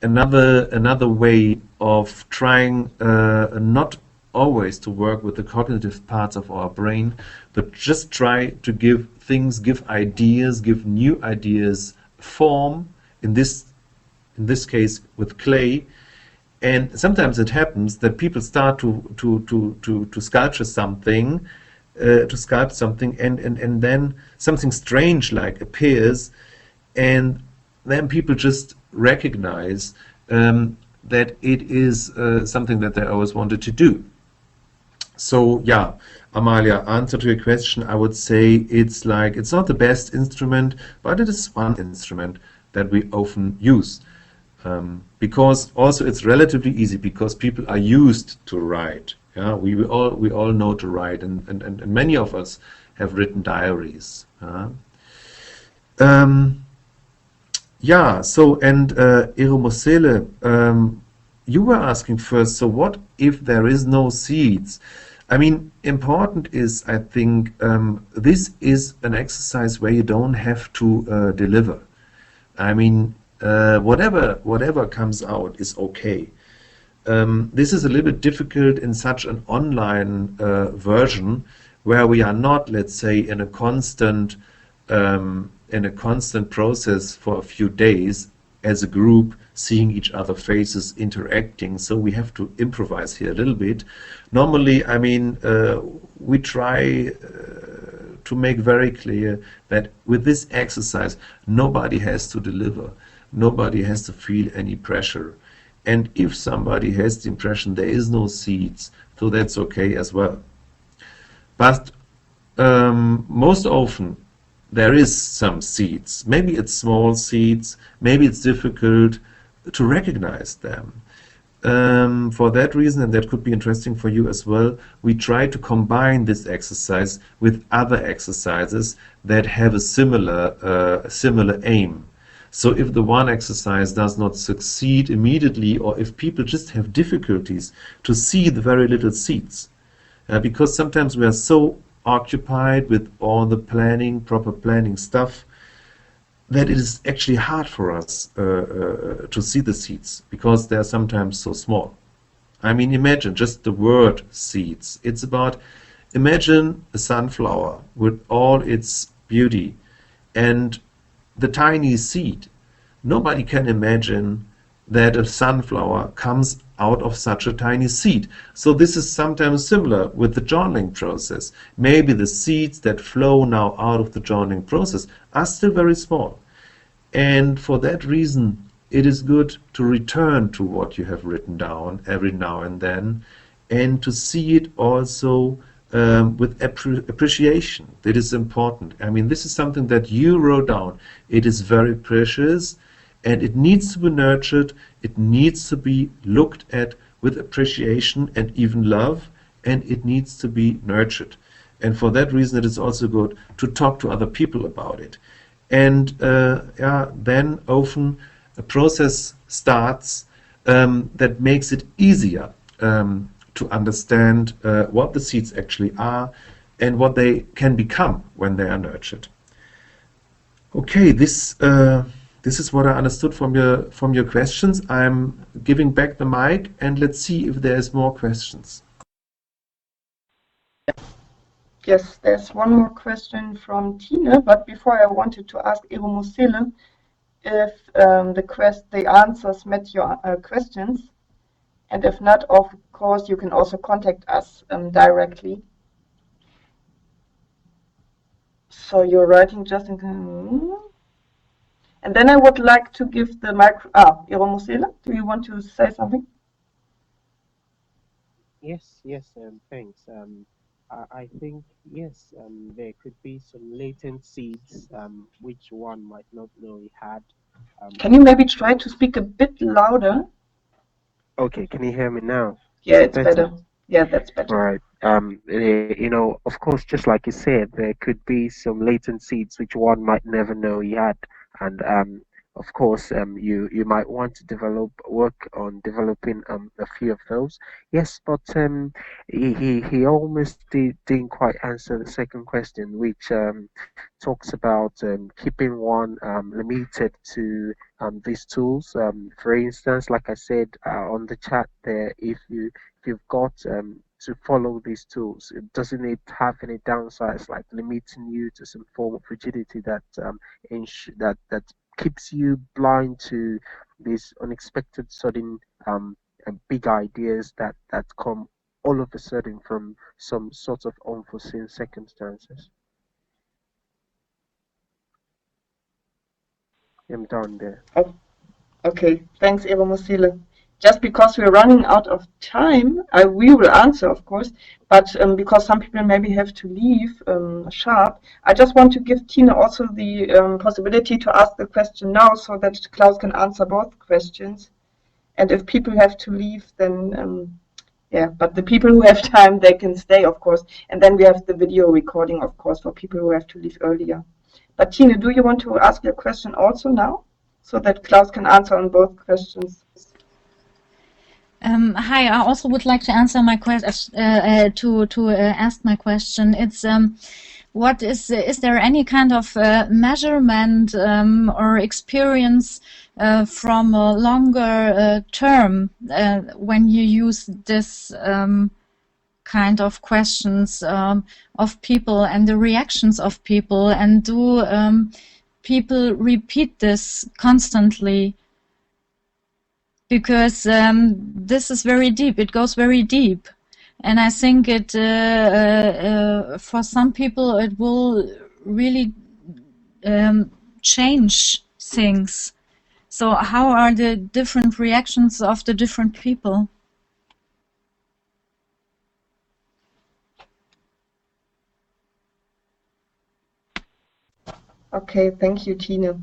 Another way of trying not always to work with the cognitive parts of our brain, but just try to give things, give ideas, give new ideas form, in this case with clay. And sometimes it happens that people start to sculpture something, to sculpt something, and then something strange like appears, and then people just recognize that it is something that they always wanted to do. So yeah, Amalia, answer to your question, I would say it's like it's not the best instrument, but it is one instrument that we often use. Because also it's relatively easy because people are used to write. Yeah, we all know to write, and many of us have written diaries. Um, yeah, so and Iromosele, you were asking first, so what if there is no seeds? I mean, important is, I think, this is an exercise where you don't have to deliver. I mean, whatever comes out is okay. This is a little bit difficult in such an online version where we are not, let's say, in a constant process for a few days as a group, seeing each other faces, interacting. So we have to improvise here a little bit. Normally, I mean, we try to make very clear that with this exercise, nobody has to deliver. Nobody has to feel any pressure. And if somebody has the impression there is no seeds, so that's okay as well. But most often there is some seeds. Maybe it's small seeds, maybe it's difficult to recognize them. For that reason, and that could be interesting for you as well, we try to combine this exercise with other exercises that have a similar aim. So if the one exercise does not succeed immediately, or if people just have difficulties to see the very little seeds, because sometimes we are so occupied with all the planning, proper planning stuff, that it is actually hard for us to see the seeds because they are sometimes so small. I mean, imagine just the word seeds. It's about, imagine a sunflower with all its beauty and the tiny seed. Nobody can imagine that a sunflower comes out of such a tiny seed. So this is sometimes similar with the journaling process. Maybe the seeds that flow now out of the journaling process are still very small. And for that reason, it is good to return to what you have written down every now and then, and to see it also with appreciation. That is important. I mean, this is something that you wrote down. It is very precious, and it needs to be nurtured. It needs to be looked at with appreciation and even love, and it needs to be nurtured. And for that reason, it is also good to talk to other people about it. And yeah, then often a process starts that makes it easier to understand what the seeds actually are and what they can become when they are nurtured. Okay, this is what I understood from your questions. I'm giving back the mic, and let's see if there's more questions. Yes, there's one more question from Tina, but before I wanted to ask Iromosele if the answers met your questions, and if not, of course, you can also contact us directly. So you're writing just in. And then I would like to give the micro. Iromosele, do you want to say something? Yes, yes, thanks. I think yes, there could be some latent seeds, which one might not know he had. Can you maybe Of try to course. speak a bit louder? Okay, can you hear me now? Yeah, Is it it's better? better. Yeah, that's All better. right. Of course, just like you said, there could be some latent seeds which one might never know he had, and of course, you might want to work on developing a few of those. Yes, but he almost didn't quite answer the second question, which talks about keeping one limited to these tools. For instance, like I said on the chat there, if you've got to follow these tools? It doesn't it have any downsides like limiting you to some form of rigidity that that keeps you blind to these unexpected, sudden, big ideas that come all of a sudden from some sort of unforeseen circumstances? I'm done there. Oh, okay, thanks, Eva Mosile. Just because we're running out of time, we will answer, of course, but because some people maybe have to leave sharp, I just want to give Tina also the possibility to ask the question now so that Klaus can answer both questions. And if people have to leave, then yeah, but the people who have time, they can stay, of course. And then we have the video recording, of course, for people who have to leave earlier. But Tina, do you want to ask your question also now so that Klaus can answer on both questions? Hi, I also would like to answer my question. Ask my question. It's what is there any kind of measurement or experience from a longer term when you use this kind of questions of people and the reactions of people, and do people repeat this constantly? Because this is very deep. It goes very deep, and I think it for some people it will really change things. So how are the different reactions of the different people? Okay, thank you, Tina.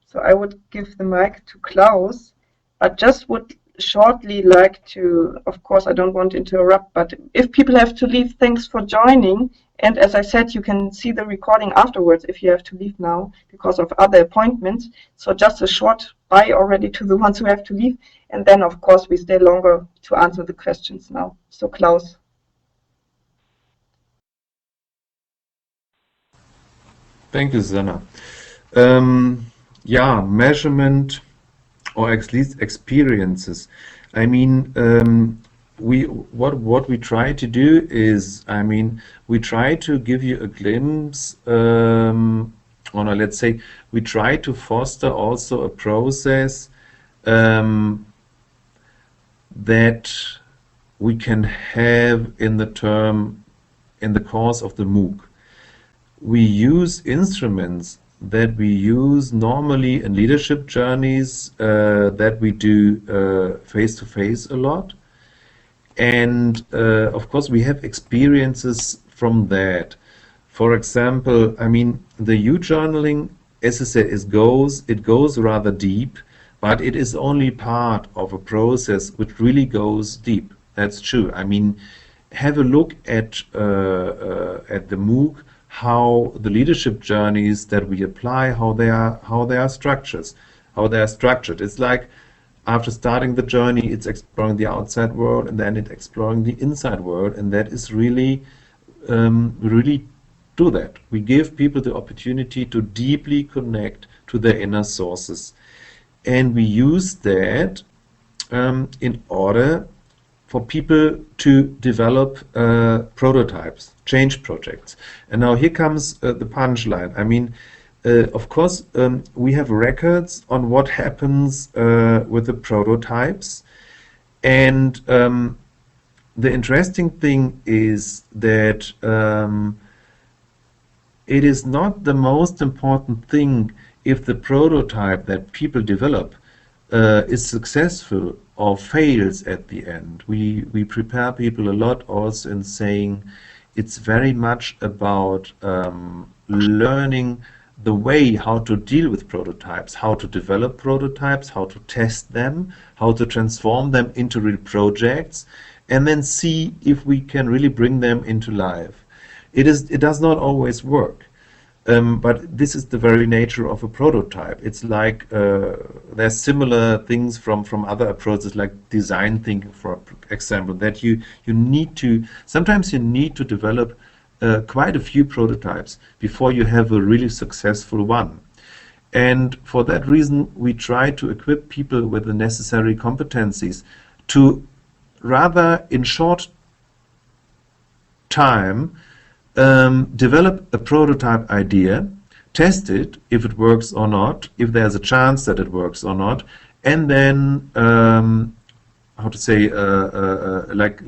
So I would give the mic to Klaus. I just would shortly like to, of course, I don't want to interrupt, but if people have to leave, thanks for joining. And as I said, you can see the recording afterwards if you have to leave now because of other appointments. So just a short bye already to the ones who have to leave. And then, of course, we stay longer to answer the questions now. So Klaus. Thank you, Susanna. Yeah, measurement or at least experiences. I mean, what we try to do is, I mean, we try to give you a glimpse, or no, let's say, we try to foster also a process that we can have in the course of the MOOC. We use instruments that we use normally in leadership journeys that we do face-to-face a lot. And of course, we have experiences from that. For example, I mean, the U-journaling, as I said, it goes rather deep, but it is only part of a process which really goes deep. That's true. I mean, have a look at the MOOC, how the leadership journeys that we apply, how they are structured. It's like after starting the journey, it's exploring the outside world, and then it's exploring the inside world, and that is really, really do that. We give people the opportunity to deeply connect to their inner sources, and we use that in order for people to develop prototypes, change projects. And now here comes the punchline. I mean, of course, we have records on what happens with the prototypes. And the interesting thing is that it is not the most important thing if the prototype that people develop is successful or fails at the end. We prepare people a lot also in saying it's very much about learning the way how to deal with prototypes, how to develop prototypes, how to test them, how to transform them into real projects, and then see if we can really bring them into life. It does not always work. But this is the very nature of a prototype. It's like there's similar things from other approaches, like design thinking, for example, that you need to sometimes you need to develop quite a few prototypes before you have a really successful one. And for that reason, we try to equip people with the necessary competencies to rather in short time develop a prototype idea, test it if it works or not, if there's a chance that it works or not, and then how to say like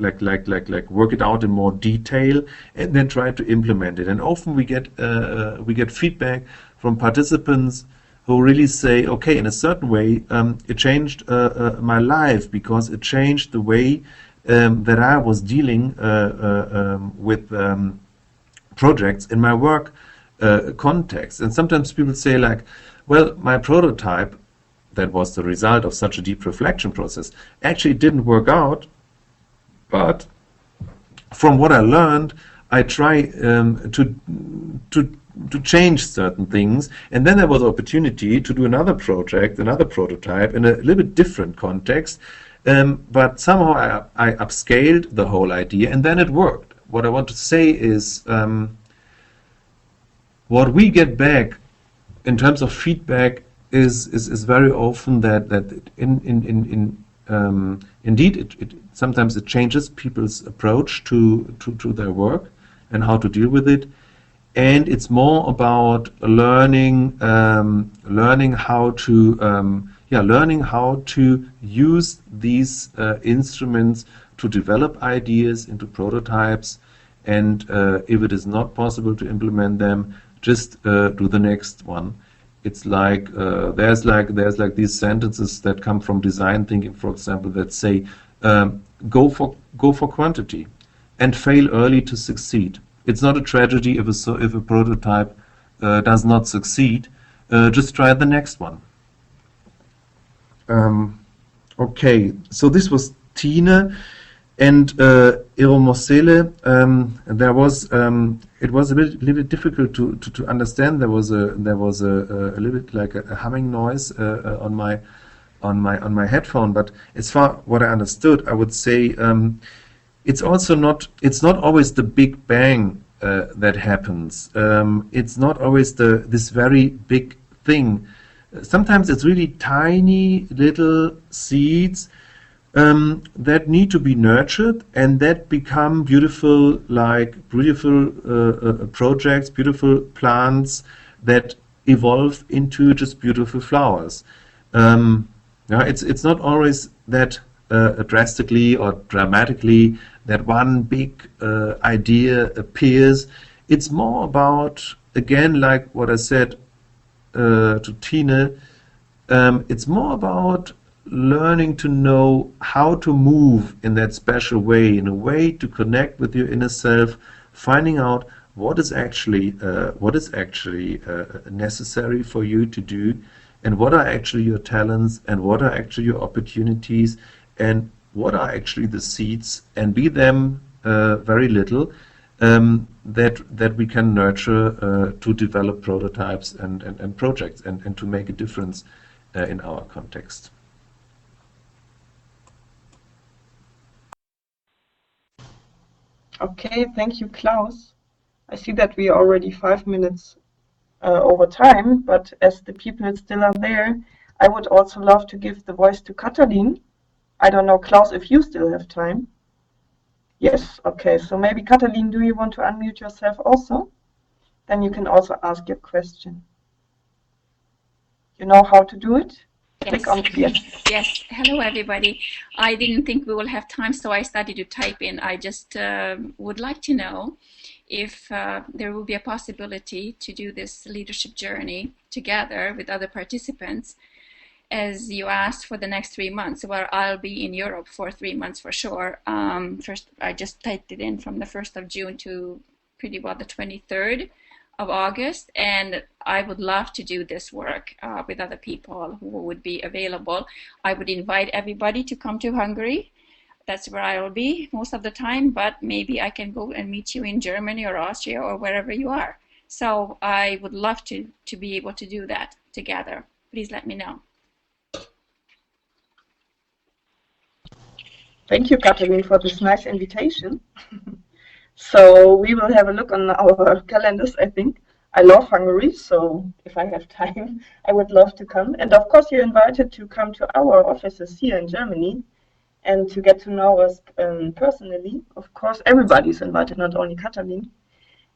work it out in more detail, and then try to implement it. And often we get feedback from participants who really say, okay, in a certain way, it changed my life because it changed the way that I was dealing with projects in my work context. And sometimes people say like, well, my prototype that was the result of such a deep reflection process actually didn't work out, but from what I learned, I try to change certain things, and then there was opportunity to do another project, another prototype in a little bit different context, but somehow I upscaled the whole idea, and then it worked. What I want to say is what we get back in terms of feedback is very often that indeed it sometimes it changes people's approach to their work and how to deal with it, and it's more about learning how to use these instruments to develop ideas into prototypes, and if it is not possible to implement them, just do the next one. It's like there's like these sentences that come from design thinking, for example, that say go for quantity and fail early to succeed. It's not a tragedy if a prototype does not succeed. Just try the next one. Okay, so this was Tine and Iromosele. There was it was a little bit difficult to understand. There was a little bit like a humming noise on my headphone. But as far what I understood, I would say it's not always the big bang that happens. It's not always this very big thing. Sometimes it's really tiny little seeds that need to be nurtured, and that become beautiful projects, beautiful plants that evolve into just beautiful flowers. It's not always that drastically or dramatically that one big idea appears. It's more about, again, like what I said to Tine, it's more about learning to know how to move in that special way, in a way to connect with your inner self, finding out what is actually necessary for you to do, and what are actually your talents, and what are actually your opportunities, and what are actually the seeds, and be them very little, that we can nurture to develop prototypes and projects and to make a difference in our context. Okay, thank you, Klaus. I see that we are already 5 minutes over time, but as the people still are there, I would also love to give the voice to Katalin. I don't know, Klaus, if you still have time. Yes, okay, so maybe Katalin, do you want to unmute yourself also? Then you can also ask your question. You know how to do it? Click on yes. Yes. Hello, everybody. I didn't think we will have time, so I started to type in. I just would like to know if there will be a possibility to do this leadership journey together with other participants, as you asked, for the next 3 months, where I'll be in Europe for 3 months for sure. First, I just typed it in from the 1st of June to pretty well the 23rd of August, and I would love to do this work with other people who would be available. I would invite everybody to come to Hungary. That's where I will be most of the time, but maybe I can go and meet you in Germany or Austria or wherever you are. So I would love to be able to do that together. Please let me know. Thank you, Katalin, for this nice invitation. So we will have a look on our calendars, I think. I love Hungary, so if I have time, I would love to come. And of course, you're invited to come to our offices here in Germany and to get to know us personally. Of course, everybody's invited, not only Katalin.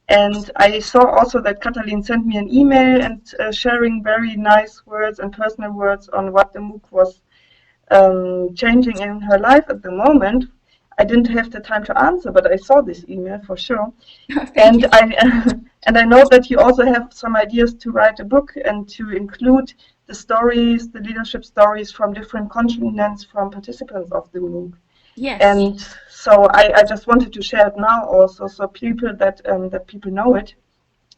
And I saw also that Katalin sent me an email and sharing very nice words and personal words on what the MOOC was changing in her life at the moment. I didn't have the time to answer, but I saw this email for sure. Thank you. And I know that you also have some ideas to write a book and to include the stories, the leadership stories from different continents, from participants of the MOOC. Yes. And so I just wanted to share it now also, so people that people know it.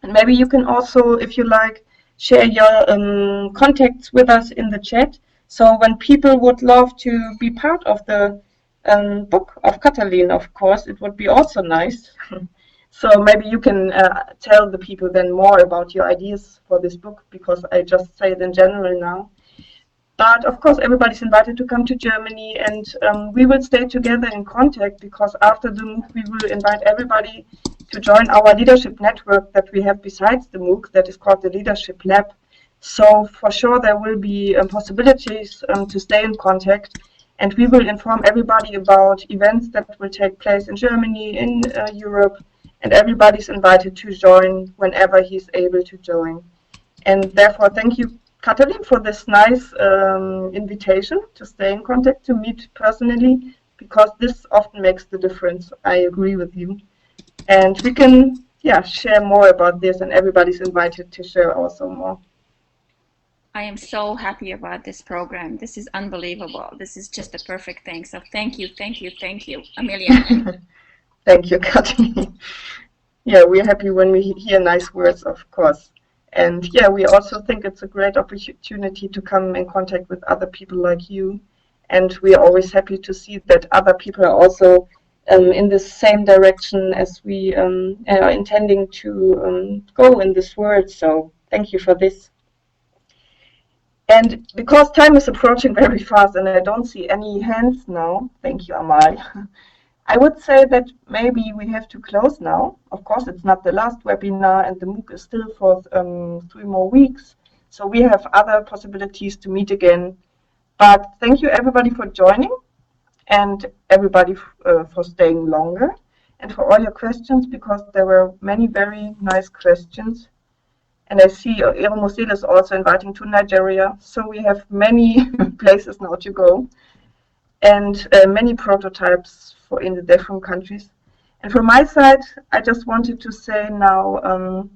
And maybe you can also, if you like, share your contacts with us in the chat. So when people would love to be part of the book of Katalin, of course, it would be also nice. So maybe you can tell the people then more about your ideas for this book, because I just say it in general now. But of course, everybody's invited to come to Germany, and we will stay together in contact, because after the MOOC, we will invite everybody to join our leadership network that we have besides the MOOC, that is called the Leadership Lab. So for sure, there will be possibilities to stay in contact, and we will inform everybody about events that will take place in Germany, in Europe, and everybody's invited to join whenever he's able to join. And therefore, thank you, Katalin, for this nice invitation to stay in contact, to meet personally, because this often makes the difference. I agree with you. And we can, share more about this, and everybody's invited to share also more. I am so happy about this program. This is unbelievable. This is just a perfect thing. So thank you a million. Thank you, Katalin. Yeah, we're happy when we hear nice words, of course. And we also think it's a great opportunity to come in contact with other people like you. And we are always happy to see that other people are also in the same direction as we are intending to go in this world. So thank you for this. And because time is approaching very fast and I don't see any hands now, thank you, Amal. I would say that maybe we have to close now. Of course, it's not the last webinar, and the MOOC is still for 3 more weeks. So we have other possibilities to meet again. But thank you, everybody, for joining, and everybody for staying longer, and for all your questions, because there were many very nice questions. And I see Irmosile is also inviting to Nigeria. So we have many places now to go, and many prototypes in the different countries. And from my side, I just wanted to say now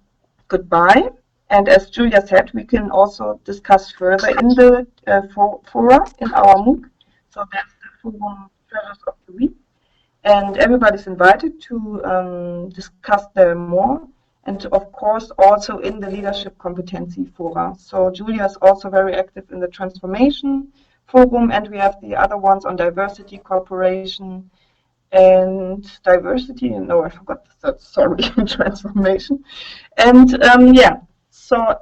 goodbye. And as Julia said, we can also discuss further in the fora in our MOOC. So that's the forum Treasures of the Week. And everybody's invited to discuss there more. And of course, also in the leadership competency fora. So Julia is also very active in the transformation forum, and we have the other ones on diversity, cooperation, and diversity. No, I forgot the third, sorry, transformation. And so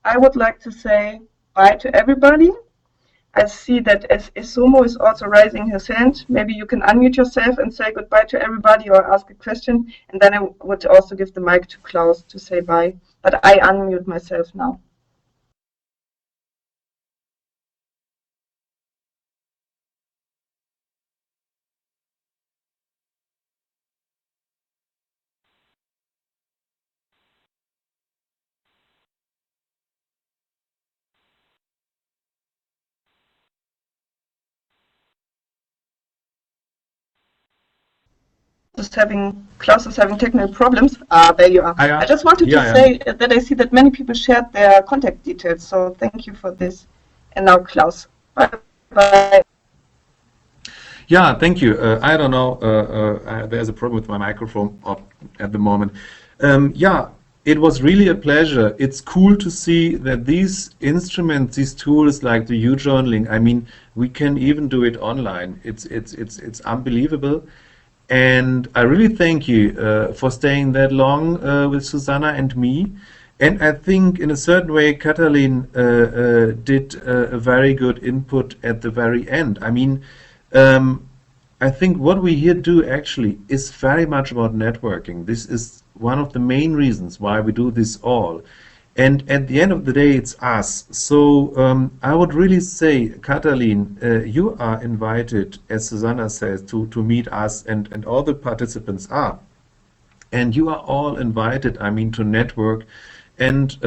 I would like to say bye to everybody. I see that Isumo is also raising his hand. Maybe you can unmute yourself and say goodbye to everybody or ask a question. And then I would also give the mic to Klaus to say bye. But I unmute myself now. Klaus is having technical problems. There you are. I just wanted to say that I see that many people shared their contact details. So thank you for this. And now Klaus. Bye. Yeah, thank you. I don't know. There's a problem with my microphone at the moment. It was really a pleasure. It's cool to see that these instruments, these tools like the U-journaling, I mean, we can even do it online. It's unbelievable. And I really thank you for staying that long with Susanna and me. And I think in a certain way, Katalin did a very good input at the very end. I mean, I think what we here do actually is very much about networking. This is one of the main reasons why we do this all. And at the end of the day, it's us. So I would really say, Katalin, you are invited, as Susanna says, to meet us, and all the participants are. And you are all invited, I mean, to network. And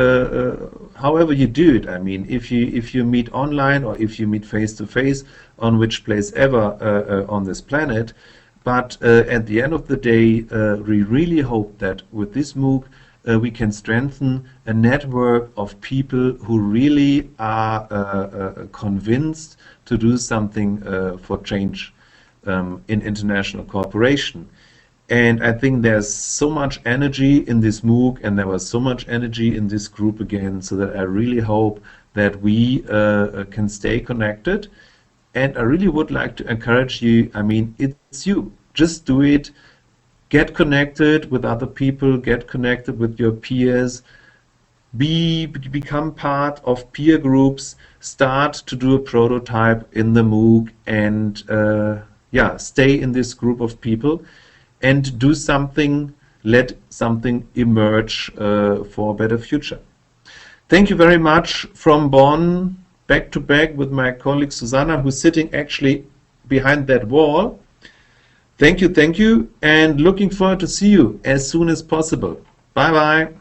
however you do it, I mean, if you meet online or if you meet face to face, on which place ever on this planet, but at the end of the day, we really hope that with this MOOC we can strengthen a network of people who really are convinced to do something for change in international cooperation. And I think there's so much energy in this MOOC, and there was so much energy in this group again, so that I really hope that we can stay connected. And I really would like to encourage you, I mean, it's you. Just do it. Get connected with other people, get connected with your peers, become part of peer groups, start to do a prototype in the MOOC, and yeah, stay in this group of people and do something, let something emerge for a better future. Thank you very much from Bonn, back to back with my colleague Susanna, who's sitting actually behind that wall. Thank you, and looking forward to see you as soon as possible. Bye-bye.